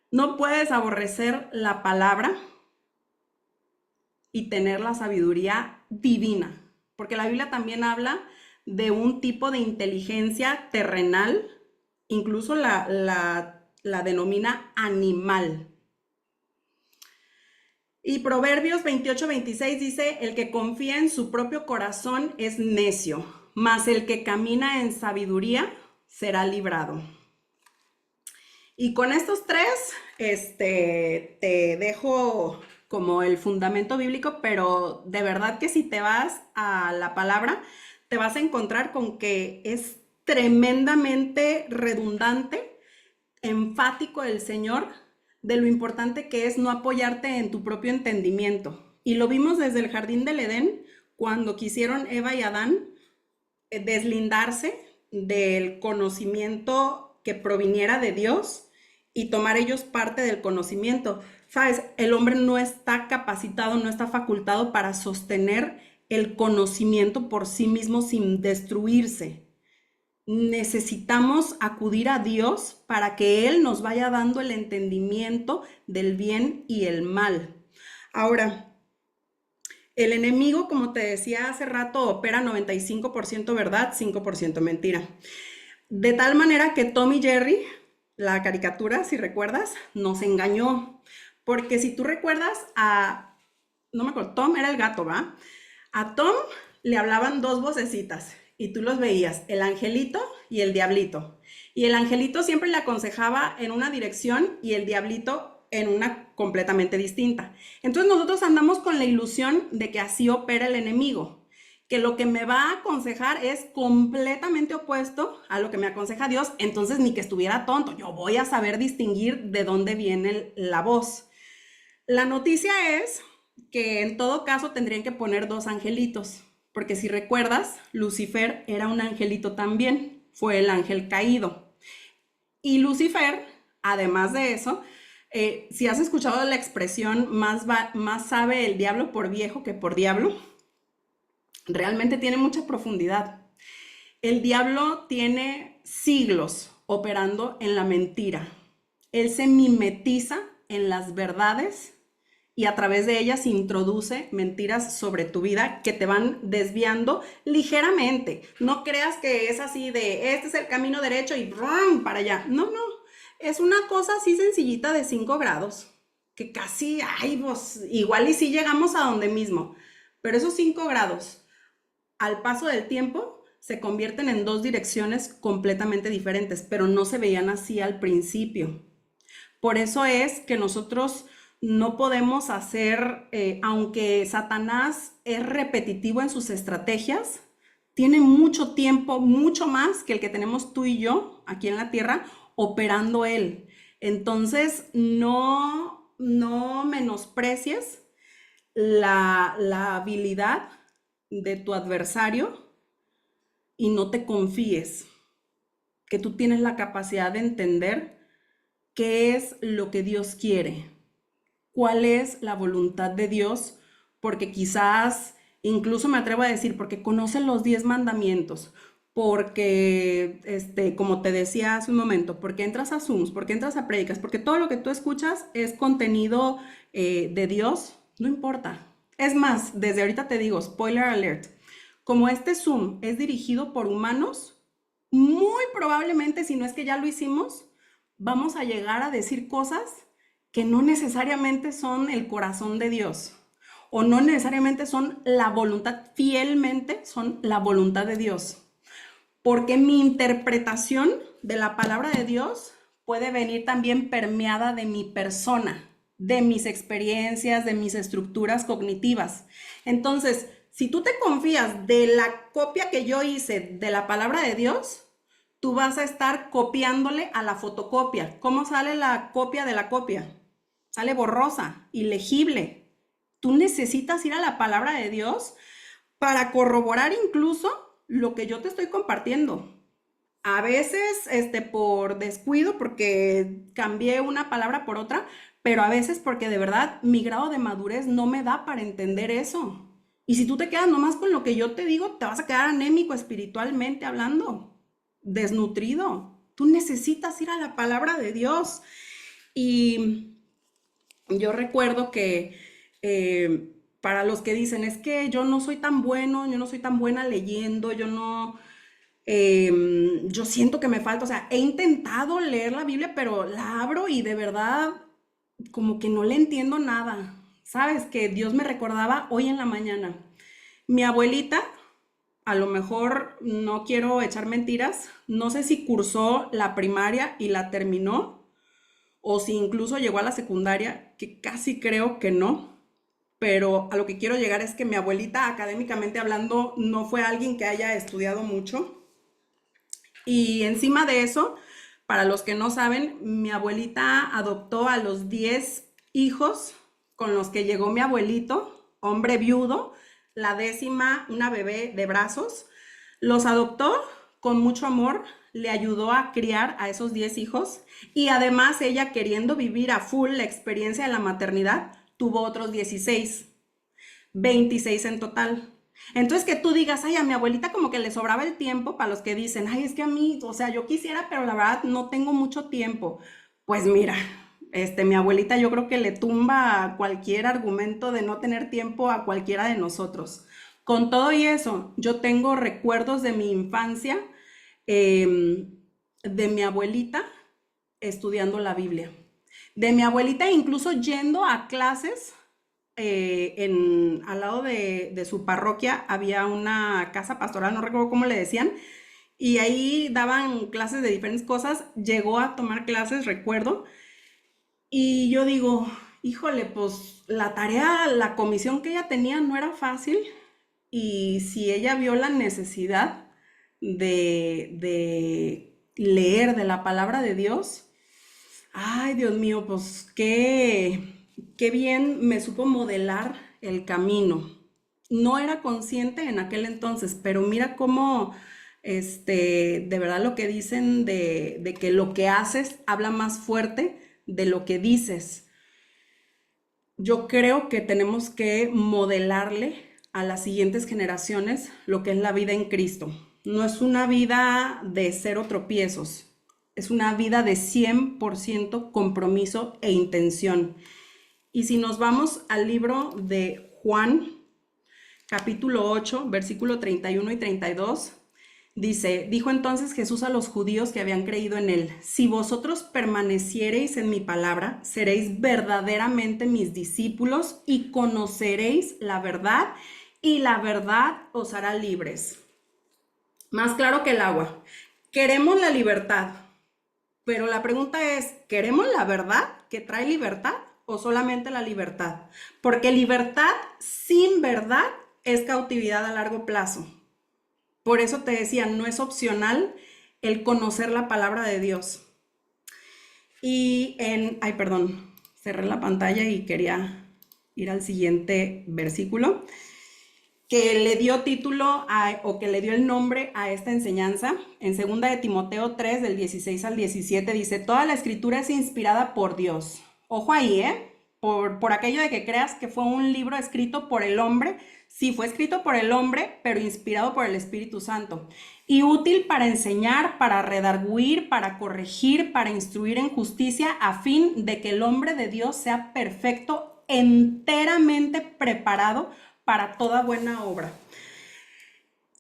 No puedes aborrecer la palabra y tener la sabiduría divina, porque la Biblia también habla de un tipo de inteligencia terrenal, incluso la denomina animal. Y Proverbios 28:26 dice, el que confía en su propio corazón es necio, mas el que camina en sabiduría será librado. Y con estos 3, te dejo como el fundamento bíblico, pero de verdad que si te vas a la palabra, te vas a encontrar con que es tremendamente redundante, enfático el Señor de lo importante que es no apoyarte en tu propio entendimiento. Y lo vimos desde el jardín del Edén, cuando quisieron Eva y Adán deslindarse del conocimiento que proviniera de Dios y tomar ellos parte del conocimiento. ¿Sabes? El hombre no está capacitado, no está facultado para sostener el conocimiento por sí mismo sin destruirse. Necesitamos acudir a Dios para que Él nos vaya dando el entendimiento del bien y el mal. Ahora, el enemigo, como te decía hace rato, opera 95% verdad, 5% mentira. De tal manera que Tom y Jerry, la caricatura, si recuerdas, nos engañó. Porque si tú recuerdas no me acuerdo, Tom era el gato, ¿va? A Tom le hablaban 2 vocecitas y tú los veías, el angelito y el diablito. Y el angelito siempre le aconsejaba en una dirección y el diablito en una completamente distinta. Entonces nosotros andamos con la ilusión de que así opera el enemigo, que lo que me va a aconsejar es completamente opuesto a lo que me aconseja Dios, entonces ni que estuviera tonto, yo voy a saber distinguir de dónde viene la voz. La noticia es que en todo caso tendrían que poner 2 angelitos, porque si recuerdas, Lucifer era un angelito también, fue el ángel caído. Y Lucifer, además de eso, si has escuchado la expresión más sabe el diablo por viejo que por diablo, realmente tiene mucha profundidad. El diablo tiene siglos operando en la mentira. Él se mimetiza en las verdades y a través de ellas introduce mentiras sobre tu vida que te van desviando ligeramente. No creas que es así de, este es el camino derecho y ¡brum! Para allá. No, no. Es una cosa así sencillita de 5 grados, que casi, ay, pues igual y sí llegamos a donde mismo. Pero esos 5 grados, al paso del tiempo, se convierten en 2 direcciones completamente diferentes, pero no se veían así al principio. Por eso es que nosotros no podemos hacer, aunque Satanás es repetitivo en sus estrategias, tiene mucho tiempo, mucho más que el que tenemos tú y yo aquí en la tierra, operando él. Entonces, no menosprecies la habilidad de tu adversario y no te confíes, que tú tienes la capacidad de entender qué es lo que Dios quiere, cuál es la voluntad de Dios, porque quizás, incluso me atrevo a decir, porque conoce los 10 mandamientos, porque, como te decía hace un momento, porque entras a Zooms, porque entras a prédicas, porque todo lo que tú escuchas es contenido de Dios, no importa. Es más, desde ahorita te digo, spoiler alert, como este Zoom es dirigido por humanos, muy probablemente, si no es que ya lo hicimos, vamos a llegar a decir cosas que no necesariamente son el corazón de Dios o no necesariamente son la voluntad, fielmente son la voluntad de Dios. Porque mi interpretación de la palabra de Dios puede venir también permeada de mi persona, de mis experiencias, de mis estructuras cognitivas. Entonces, si tú te confías de la copia que yo hice de la palabra de Dios, tú vas a estar copiándole a la fotocopia. ¿Cómo sale la copia de la copia? Sale borrosa, ilegible. Tú necesitas ir a la palabra de Dios para corroborar incluso lo que yo te estoy compartiendo. A veces, por descuido, porque cambié una palabra por otra, pero a veces porque de verdad mi grado de madurez no me da para entender eso. Y si tú te quedas nomás con lo que yo te digo, te vas a quedar anémico espiritualmente hablando, desnutrido. Tú necesitas ir a la palabra de Dios. Y yo recuerdo que para los que dicen, es que yo no soy tan bueno, yo no soy tan buena leyendo, yo no, yo siento que me falta, o sea, he intentado leer la Biblia, pero la abro y de verdad como que no le entiendo nada. ¿Sabes? Que Dios me recordaba hoy en la mañana. Mi abuelita, a lo mejor no quiero echar mentiras, no sé si cursó la primaria y la terminó o si incluso llegó a la secundaria, que casi creo que no, pero a lo que quiero llegar es que mi abuelita, académicamente hablando, no fue alguien que haya estudiado mucho. Y encima de eso, para los que no saben, mi abuelita adoptó a los 10 hijos con los que llegó mi abuelito, hombre viudo, la 10ª, una bebé de brazos. Los adoptó con mucho amor, le ayudó a criar a esos 10 hijos y además ella queriendo vivir a full la experiencia de la maternidad, tuvo otros 16, 26 en total. Entonces que tú digas, ay, a mi abuelita como que le sobraba el tiempo, para los que dicen, ay, es que a mí, o sea, yo quisiera, pero la verdad no tengo mucho tiempo. Pues mira, mi abuelita yo creo que le tumba cualquier argumento de no tener tiempo a cualquiera de nosotros. Con todo y eso, yo tengo recuerdos de mi infancia, de mi abuelita estudiando la Biblia, de mi abuelita incluso yendo a clases al lado de su parroquia había una casa pastoral, no recuerdo cómo le decían, y ahí daban clases de diferentes cosas, llegó a tomar clases, recuerdo, y yo digo, híjole, pues la tarea, la comisión que ella tenía no era fácil, y si ella vio la necesidad de leer de la palabra de Dios, ay, Dios mío, pues qué bien me supo modelar el camino. No era consciente en aquel entonces, pero mira cómo, de verdad lo que dicen de que lo que haces habla más fuerte de lo que dices. Yo creo que tenemos que modelarle a las siguientes generaciones lo que es la vida en Cristo. No es una vida de cero tropiezos. es una vida de 100% compromiso e intención. Y si nos vamos al libro de Juan, capítulo 8, versículo 31 y 32, dice, dijo entonces Jesús a los judíos que habían creído en él, si vosotros permaneciereis en mi palabra, seréis verdaderamente mis discípulos y conoceréis la verdad, y la verdad os hará libres. Más claro que el agua. Queremos la libertad, pero la pregunta es, ¿queremos la verdad que trae libertad o solamente la libertad? Porque libertad sin verdad es cautividad a largo plazo. Por eso te decía, no es opcional el conocer la palabra de Dios. Y cerré la pantalla y quería ir al siguiente versículo, que le dio título o que le dio el nombre a esta enseñanza. En 2 de Timoteo 3, del 16 al 17, dice, toda la escritura es inspirada por Dios. Ojo ahí, por aquello de que creas que fue un libro escrito por el hombre. Sí, fue escrito por el hombre, pero inspirado por el Espíritu Santo. Y útil para enseñar, para redarguir, para corregir, para instruir en justicia, a fin de que el hombre de Dios sea perfecto, enteramente preparado para toda buena obra.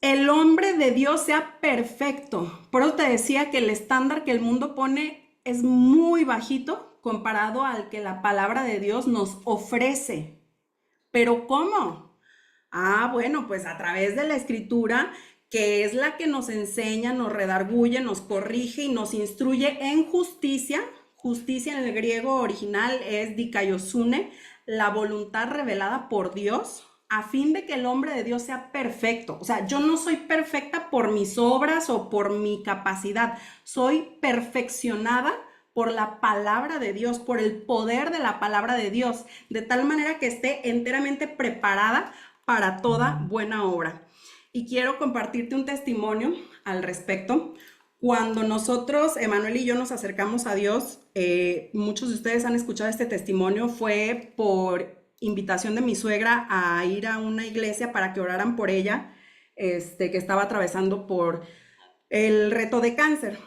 El hombre de Dios sea perfecto. Por eso te decía que el estándar que el mundo pone es muy bajito comparado al que la palabra de Dios nos ofrece. ¿Pero cómo? Bueno, pues a través de la escritura, que es la que nos enseña, nos redarguye, nos corrige y nos instruye en justicia. Justicia en el griego original es dikaiosune, la voluntad revelada por Dios, a fin de que el hombre de Dios sea perfecto. O sea, yo no soy perfecta por mis obras o por mi capacidad, soy perfeccionada por la palabra de Dios, por el poder de la palabra de Dios, de tal manera que esté enteramente preparada para toda buena obra. Y quiero compartirte un testimonio al respecto. Cuando nosotros, Emanuel y yo, nos acercamos a Dios, muchos de ustedes han escuchado este testimonio, fue por invitación de mi suegra a ir a una iglesia para que oraran por ella, que estaba atravesando por el reto de cáncer.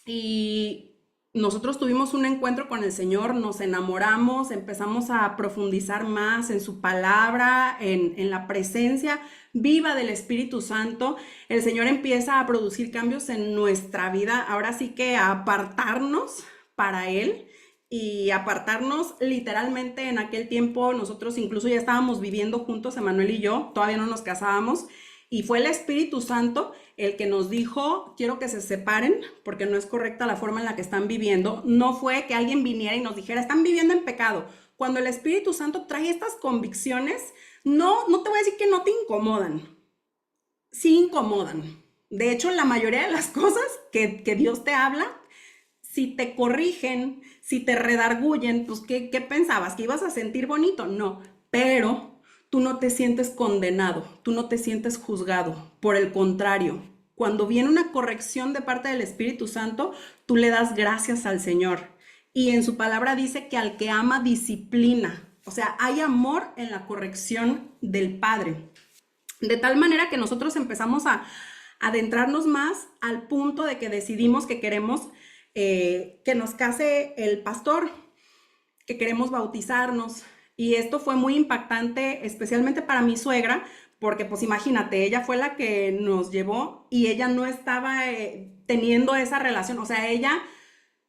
Y nosotros tuvimos un encuentro con el Señor, nos enamoramos, empezamos a profundizar más en su palabra, en la presencia viva del Espíritu Santo. El Señor empieza a producir cambios en nuestra vida, ahora sí que a apartarnos para Él. Y apartarnos literalmente en aquel tiempo, nosotros incluso ya estábamos viviendo juntos, Emanuel y yo, todavía no nos casábamos, y fue el Espíritu Santo el que nos dijo, quiero que se separen, porque no es correcta la forma en la que están viviendo. No fue que alguien viniera y nos dijera, están viviendo en pecado. Cuando el Espíritu Santo trae estas convicciones, no te voy a decir que no te incomodan, sí incomodan. De hecho, la mayoría de las cosas que Dios te habla, si te corrigen, si te redarguyen, pues ¿qué pensabas? ¿Que ibas a sentir bonito? No, pero tú no te sientes condenado, tú no te sientes juzgado. Por el contrario, cuando viene una corrección de parte del Espíritu Santo, tú le das gracias al Señor. Y en su palabra dice que al que ama disciplina. O sea, hay amor en la corrección del Padre. De tal manera que nosotros empezamos a adentrarnos más al punto de que decidimos que queremos que nos case el pastor, que queremos bautizarnos. Y esto fue muy impactante, especialmente para mi suegra, porque pues imagínate, ella fue la que nos llevó y ella no estaba teniendo esa relación. O sea, ella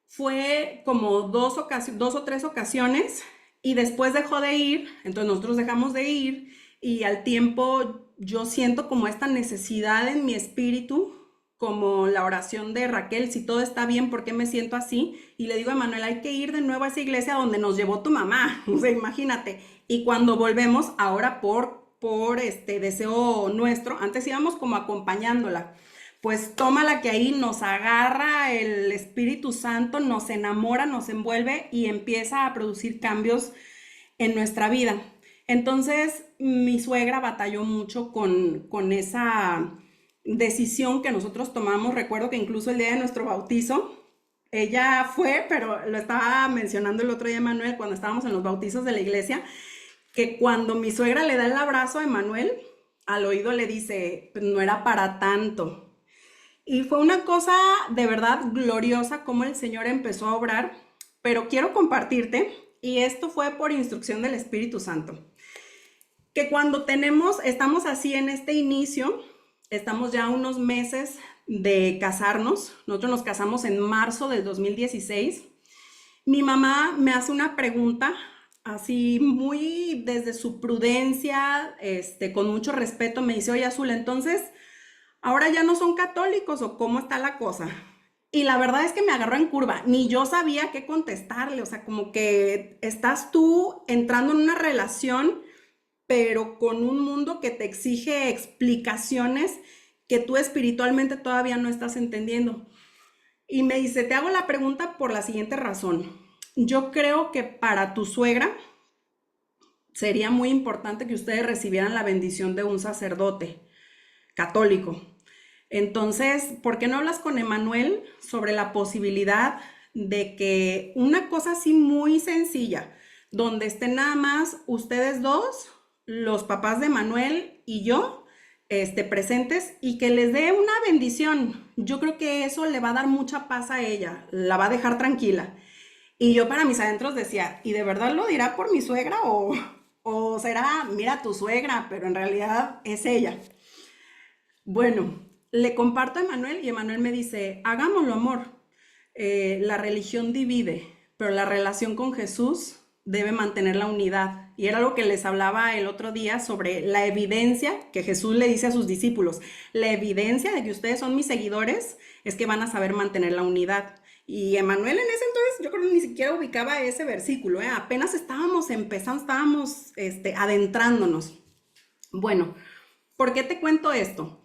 fue como dos o tres ocasiones y después dejó de ir, entonces nosotros dejamos de ir y al tiempo yo siento como esta necesidad en mi espíritu, como la oración de Raquel, si todo está bien, ¿por qué me siento así? Y le digo a Manuel, hay que ir de nuevo a esa iglesia donde nos llevó tu mamá, o sea, imagínate. Y cuando volvemos, ahora por deseo nuestro, antes íbamos como acompañándola, pues tómala que ahí nos agarra el Espíritu Santo, nos enamora, nos envuelve y empieza a producir cambios en nuestra vida. Entonces, mi suegra batalló mucho con esa decisión que nosotros tomamos. Recuerdo que incluso el día de nuestro bautizo, ella fue, pero lo estaba mencionando el otro día Manuel, cuando estábamos en los bautizos de la iglesia, que cuando mi suegra le da el abrazo a Emanuel, al oído le dice, pues no era para tanto. Y fue una cosa de verdad gloriosa como el Señor empezó a obrar, pero quiero compartirte, y esto fue por instrucción del Espíritu Santo, que cuando estamos así en este inicio, estamos ya unos meses de casarnos, nosotros nos casamos en marzo del 2016. Mi mamá me hace una pregunta así muy desde su prudencia, con mucho respeto, me dice, oye Azul, entonces, ¿ahora ya no son católicos o cómo está la cosa? Y la verdad es que me agarró en curva, ni yo sabía qué contestarle, o sea, como que estás tú entrando en una relación, pero con un mundo que te exige explicaciones que tú espiritualmente todavía no estás entendiendo. Y me dice, te hago la pregunta por la siguiente razón. Yo creo que para tu suegra sería muy importante que ustedes recibieran la bendición de un sacerdote católico. Entonces, ¿por qué no hablas con Emanuel sobre la posibilidad de que una cosa así muy sencilla, donde estén nada más ustedes dos, los papás de Manuel y yo, presentes y que les dé una bendición? Yo creo que eso le va a dar mucha paz a ella, la va a dejar tranquila. Y yo para mis adentros decía, ¿y de verdad lo dirá por mi suegra o será, mira tu suegra, pero en realidad es ella? Bueno, le comparto a Emanuel y Emanuel me dice, hagámoslo, amor. La religión divide, pero la relación con Jesús debe mantener la unidad. Y era lo que les hablaba el otro día sobre la evidencia que Jesús le dice a sus discípulos. La evidencia de que ustedes son mis seguidores es que van a saber mantener la unidad. Y Emanuel en ese entonces yo creo que ni siquiera ubicaba ese versículo, ¿eh? Apenas estábamos empezando, estábamos adentrándonos. Bueno, ¿por qué te cuento esto?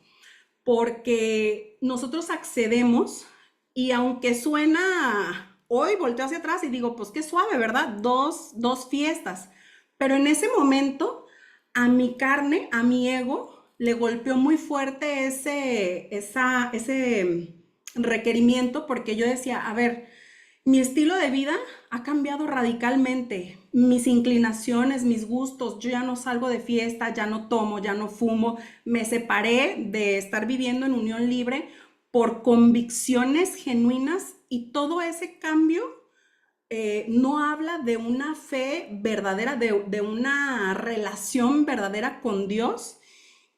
Porque nosotros accedemos y aunque suena, hoy volteo hacia atrás y digo, pues qué suave, ¿verdad? Dos fiestas. Pero en ese momento, a mi carne, a mi ego, le golpeó muy fuerte ese requerimiento porque yo decía, a ver, mi estilo de vida ha cambiado radicalmente. Mis inclinaciones, mis gustos, yo ya no salgo de fiesta, ya no tomo, ya no fumo. Me separé de estar viviendo en unión libre por convicciones genuinas y todo ese cambio no habla de una fe verdadera, de una relación verdadera con Dios.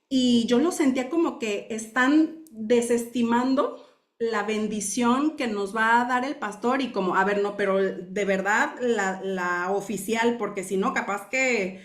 Y yo lo sentía como que están desestimando la bendición que nos va a dar el pastor y como, a ver, no, pero de verdad la oficial, porque si no, capaz que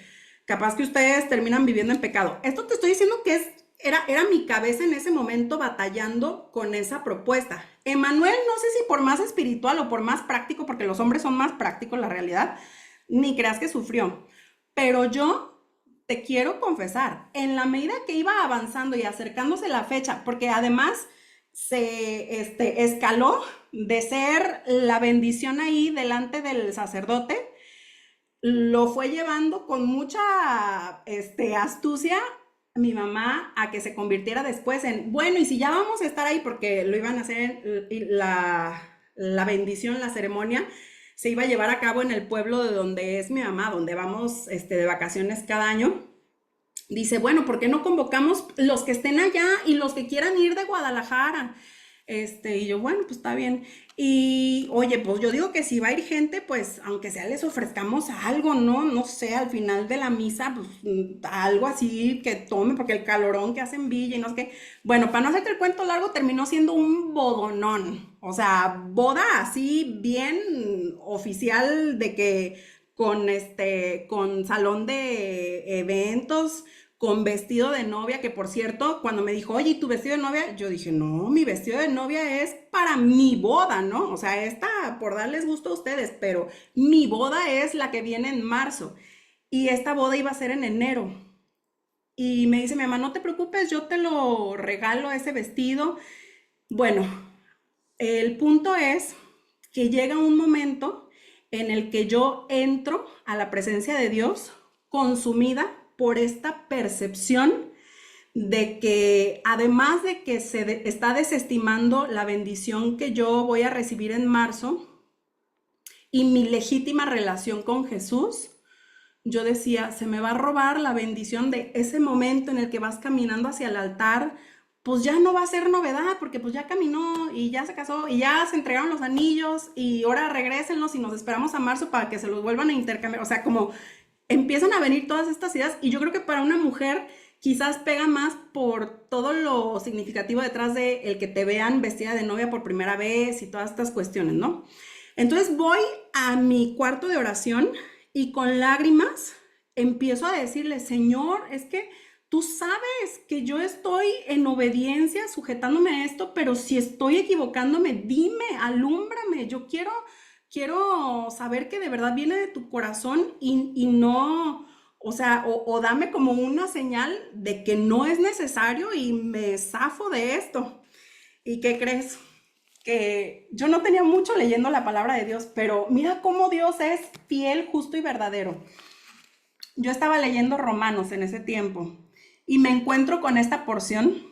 ustedes terminan viviendo en pecado. Esto te estoy diciendo que era mi cabeza en ese momento batallando con esa propuesta. Emanuel, no sé si por más espiritual o por más práctico, porque los hombres son más prácticos, la realidad, ni creas que sufrió. Pero yo te quiero confesar, en la medida que iba avanzando y acercándose la fecha, porque además escaló de ser la bendición ahí delante del sacerdote, lo fue llevando con mucha astucia mi mamá a que se convirtiera después en, bueno, y si ya vamos a estar ahí, porque lo iban a hacer, la bendición, la ceremonia, se iba a llevar a cabo en el pueblo de donde es mi mamá, donde vamos de vacaciones cada año. Dice, bueno, ¿por qué no convocamos los que estén allá y los que quieran ir de Guadalajara? Y yo, bueno, pues está bien. Y oye, pues yo digo que si va a ir gente, pues aunque sea les ofrezcamos algo, ¿no? No sé, al final de la misa, pues algo así que tome, porque el calorón que hace en Villa y no sé qué. Bueno, para no hacerte el cuento largo, terminó siendo un bodonón. O sea, boda así bien oficial de que con salón de eventos, con vestido de novia, que por cierto, cuando me dijo, oye, ¿y tu vestido de novia? Yo dije, no, mi vestido de novia es para mi boda, ¿no? O sea, esta por darles gusto a ustedes, pero mi boda es la que viene en marzo y esta boda iba a ser en enero. Y me dice mi mamá, no te preocupes, yo te lo regalo ese vestido. Bueno, el punto es que llega un momento en el que yo entro a la presencia de Dios consumida por esta percepción de que además de que está desestimando la bendición que yo voy a recibir en marzo y mi legítima relación con Jesús, yo decía, se me va a robar la bendición de ese momento en el que vas caminando hacia el altar pues ya no va a ser novedad, porque pues ya caminó y ya se casó y ya se entregaron los anillos y ahora regrésenlos y nos esperamos a marzo para que se los vuelvan a intercambiar. O sea, como empiezan a venir todas estas ideas y yo creo que para una mujer quizás pega más por todo lo significativo detrás de el que te vean vestida de novia por primera vez y todas estas cuestiones, ¿no? Entonces voy a mi cuarto de oración y con lágrimas empiezo a decirle, Señor, es que tú sabes que yo estoy en obediencia, sujetándome a esto, pero si estoy equivocándome, dime, alúmbrame. Yo quiero saber que de verdad viene de tu corazón y no, o sea, o dame como una señal de que no es necesario y me zafo de esto. ¿Y qué crees? Que yo no tenía mucho leyendo la palabra de Dios, pero mira cómo Dios es fiel, justo y verdadero. Yo estaba leyendo Romanos en ese tiempo y me encuentro con esta porción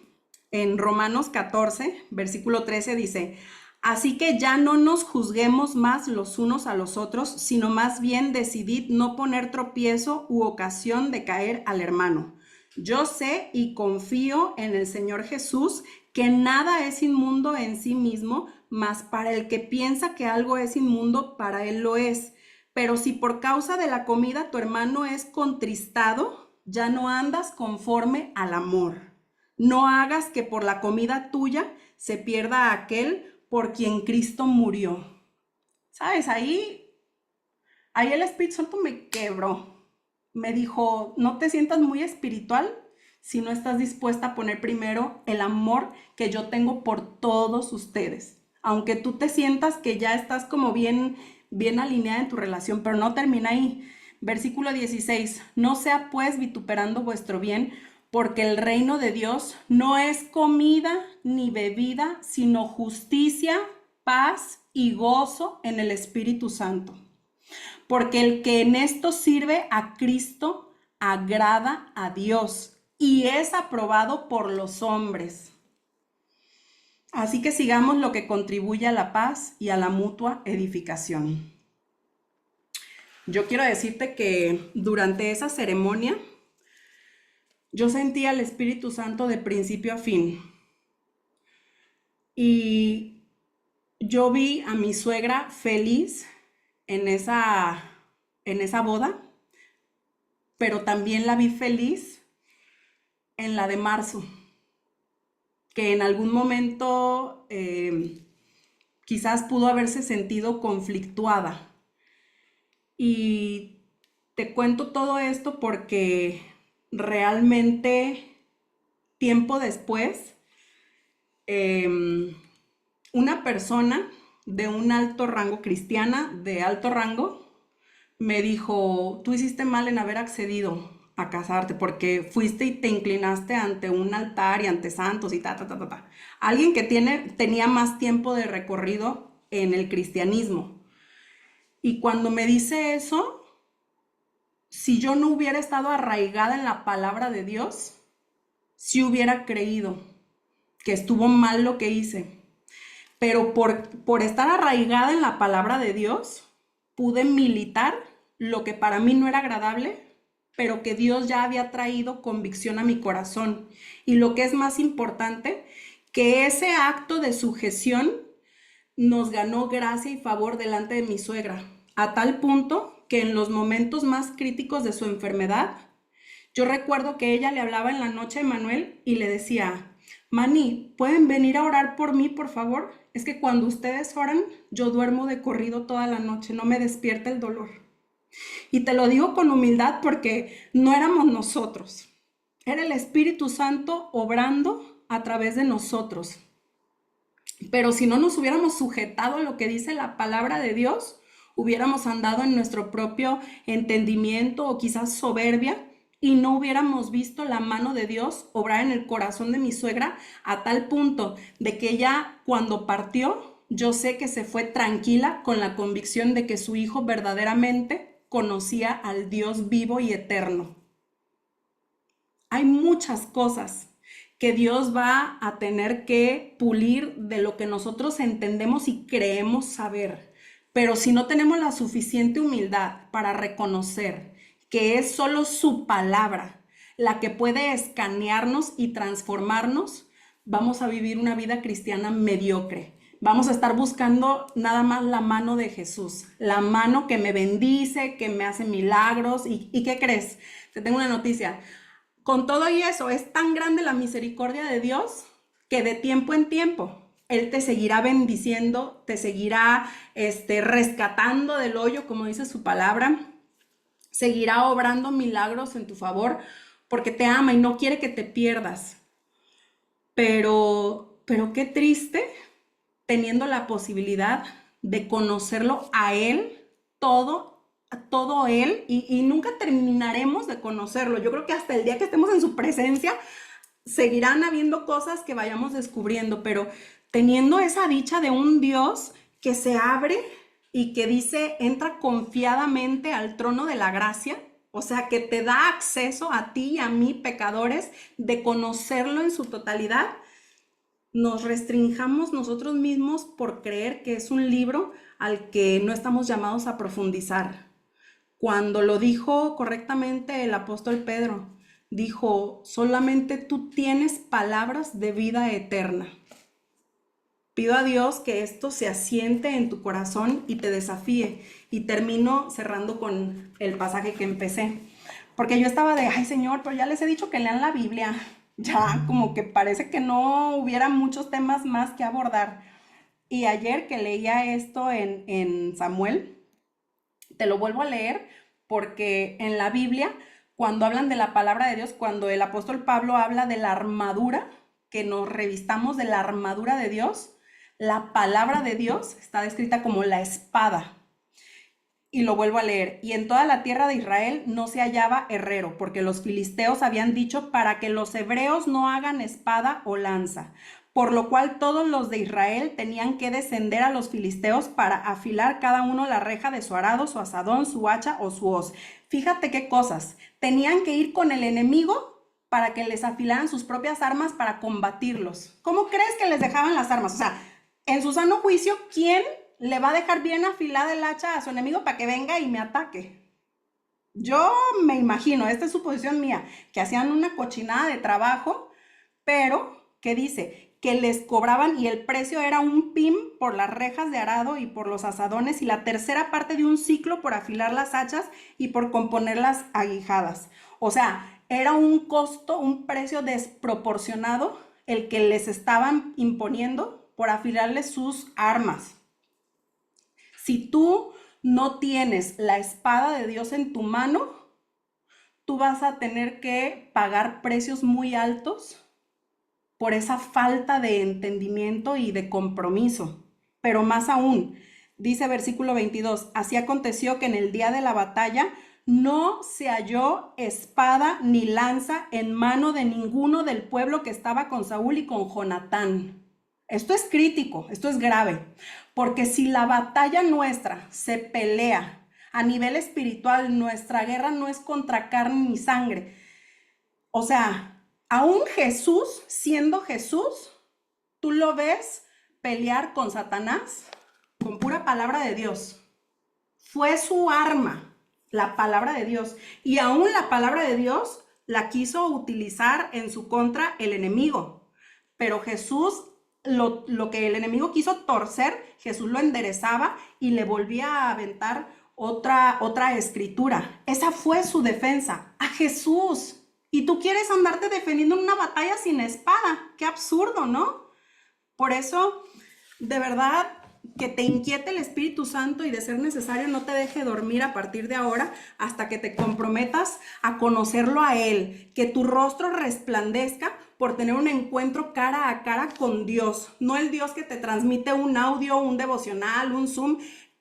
en Romanos 14, versículo 13 dice, así que ya no nos juzguemos más los unos a los otros, sino más bien decidid no poner tropiezo u ocasión de caer al hermano. Yo sé y confío en el Señor Jesús que nada es inmundo en sí mismo, mas para el que piensa que algo es inmundo, para él lo es. Pero si por causa de la comida tu hermano es contristado, ya no andas conforme al amor. No hagas que por la comida tuya se pierda aquel por quien Cristo murió. ¿Sabes? Ahí el Espíritu Santo me quebró. Me dijo, no te sientas muy espiritual si no estás dispuesta a poner primero el amor que yo tengo por todos ustedes. Aunque tú te sientas que ya estás como bien alineada en tu relación, pero no termina ahí. Versículo 16, no sea pues vituperando vuestro bien, porque el reino de Dios no es comida ni bebida, sino justicia, paz y gozo en el Espíritu Santo. Porque el que en esto sirve a Cristo agrada a Dios y es aprobado por los hombres. Así que sigamos lo que contribuye a la paz y a la mutua edificación. Yo quiero decirte que durante esa ceremonia yo sentí al Espíritu Santo de principio a fin. Y yo vi a mi suegra feliz en esa boda, pero también la vi feliz en la de marzo, que en algún momento quizás pudo haberse sentido conflictuada. Y te cuento todo esto porque realmente tiempo después, una persona de un alto rango, cristiana de alto rango, me dijo, tú hiciste mal en haber accedido a casarte porque fuiste y te inclinaste ante un altar y ante santos y ta, ta, ta, ta, ta. Alguien que tenía más tiempo de recorrido en el cristianismo. Y cuando me dice eso, si yo no hubiera estado arraigada en la palabra de Dios, sí hubiera creído que estuvo mal lo que hice. Pero por estar arraigada en la palabra de Dios, pude militar lo que para mí no era agradable, pero que Dios ya había traído convicción a mi corazón. Y lo que es más importante, que ese acto de sujeción nos ganó gracia y favor delante de mi suegra, a tal punto que en los momentos más críticos de su enfermedad, yo recuerdo que ella le hablaba en la noche a Manuel y le decía, Mani, ¿pueden venir a orar por mí, por favor? Es que cuando ustedes oran, yo duermo de corrido toda la noche, no me despierta el dolor. Y te lo digo con humildad porque no éramos nosotros, era el Espíritu Santo obrando a través de nosotros. Pero si no nos hubiéramos sujetado a lo que dice la palabra de Dios, hubiéramos andado en nuestro propio entendimiento o quizás soberbia y no hubiéramos visto la mano de Dios obrar en el corazón de mi suegra a tal punto de que ella cuando partió, yo sé que se fue tranquila con la convicción de que su hijo verdaderamente conocía al Dios vivo y eterno. Hay muchas cosas que Dios va a tener que pulir de lo que nosotros entendemos y creemos saber. Pero si no tenemos la suficiente humildad para reconocer que es solo su palabra la que puede escanearnos y transformarnos, vamos a vivir una vida cristiana mediocre. Vamos a estar buscando nada más la mano de Jesús, la mano que me bendice, que me hace milagros. ¿Y qué crees? Te tengo una noticia. Con todo y eso, es tan grande la misericordia de Dios que de tiempo en tiempo Él te seguirá bendiciendo, te seguirá rescatando del hoyo, como dice su palabra, seguirá obrando milagros en tu favor porque te ama y no quiere que te pierdas. Pero qué triste teniendo la posibilidad de conocerlo a Él, todo Él, y nunca terminaremos de conocerlo. Yo creo que hasta el día que estemos en su presencia, seguirán habiendo cosas que vayamos descubriendo, pero teniendo esa dicha de un Dios que se abre y que dice, entra confiadamente al trono de la gracia, o sea, que te da acceso a ti y a mí, pecadores, de conocerlo en su totalidad, nos restringamos nosotros mismos por creer que es un libro al que no estamos llamados a profundizar. Cuando lo dijo correctamente el apóstol Pedro, dijo, solamente tú tienes palabras de vida eterna. Pido a Dios que esto se asiente en tu corazón y te desafíe. Y termino cerrando con el pasaje que empecé. Porque yo estaba de, ay Señor, pero ya les he dicho que lean la Biblia. Ya como que parece que no hubiera muchos temas más que abordar. Y ayer que leía esto en Samuel, te lo vuelvo a leer porque en la Biblia, cuando hablan de la palabra de Dios, cuando el apóstol Pablo habla de la armadura, que nos revistamos de la armadura de Dios, la palabra de Dios está descrita como la espada. Y lo vuelvo a leer. Y en toda la tierra de Israel no se hallaba herrero, porque los filisteos habían dicho para que los hebreos no hagan espada o lanza. Por lo cual todos los de Israel tenían que descender a los filisteos para afilar cada uno la reja de su arado, su asadón, su hacha o su hoz. Fíjate qué cosas. Tenían que ir con el enemigo para que les afilaran sus propias armas para combatirlos. ¿Cómo crees que les dejaban las armas? O sea, en su sano juicio, ¿quién le va a dejar bien afilada el hacha a su enemigo para que venga y me ataque? Yo me imagino, esta es suposición mía, que hacían una cochinada de trabajo, pero ¿qué dice? Que les cobraban y el precio era un pim por las rejas de arado y por los asadones y la tercera parte de un ciclo por afilar las hachas y por componer las aguijadas. O sea, era un costo, un precio desproporcionado el que les estaban imponiendo por afilarles sus armas. Si tú no tienes la espada de Dios en tu mano, tú vas a tener que pagar precios muy altos por esa falta de entendimiento y de compromiso. Pero más aún, dice versículo 22, así aconteció que en el día de la batalla no se halló espada ni lanza en mano de ninguno del pueblo que estaba con Saúl y con Jonatán. Esto es crítico, esto es grave, porque si la batalla nuestra se pelea a nivel espiritual, nuestra guerra no es contra carne ni sangre. O sea, aún Jesús, siendo Jesús, tú lo ves pelear con Satanás con pura palabra de Dios. Fue su arma, la palabra de Dios. Y aún la palabra de Dios la quiso utilizar en su contra el enemigo. Pero Jesús, lo que el enemigo quiso torcer, Jesús lo enderezaba y le volvía a aventar otra escritura. Esa fue su defensa, a Jesús. Y tú quieres andarte defendiendo en una batalla sin espada. Qué absurdo, ¿no? Por eso, de verdad, que te inquiete el Espíritu Santo y de ser necesario no te deje dormir a partir de ahora hasta que te comprometas a conocerlo a Él. Que tu rostro resplandezca por tener un encuentro cara a cara con Dios. No el Dios que te transmite un audio, un devocional, un Zoom.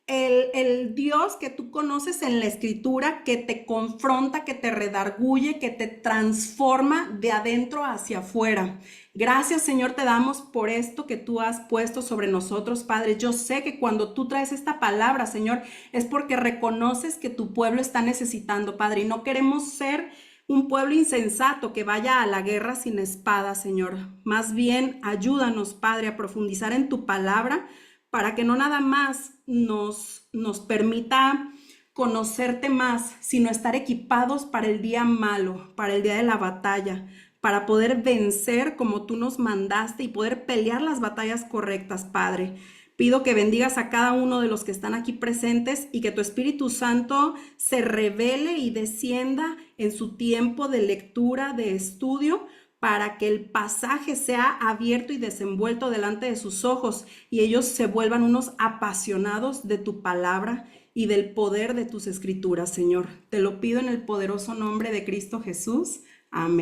El Dios que tú conoces en la Escritura, que te confronta, que te redarguye, que te transforma de adentro hacia afuera. Gracias, Señor, te damos por esto que tú has puesto sobre nosotros, Padre. Yo sé que cuando tú traes esta palabra, Señor, es porque reconoces que tu pueblo está necesitando, Padre, y no queremos ser un pueblo insensato que vaya a la guerra sin espada, Señor. Más bien, ayúdanos, Padre, a profundizar en tu palabra, para que no nada más nos permita conocerte más, sino estar equipados para el día malo, para el día de la batalla, para poder vencer como tú nos mandaste y poder pelear las batallas correctas, Padre. Pido que bendigas a cada uno de los que están aquí presentes y que tu Espíritu Santo se revele y descienda en su tiempo de lectura, de estudio, para que el pasaje sea abierto y desenvuelto delante de sus ojos y ellos se vuelvan unos apasionados de tu palabra y del poder de tus escrituras, Señor. Te lo pido en el poderoso nombre de Cristo Jesús. Amén.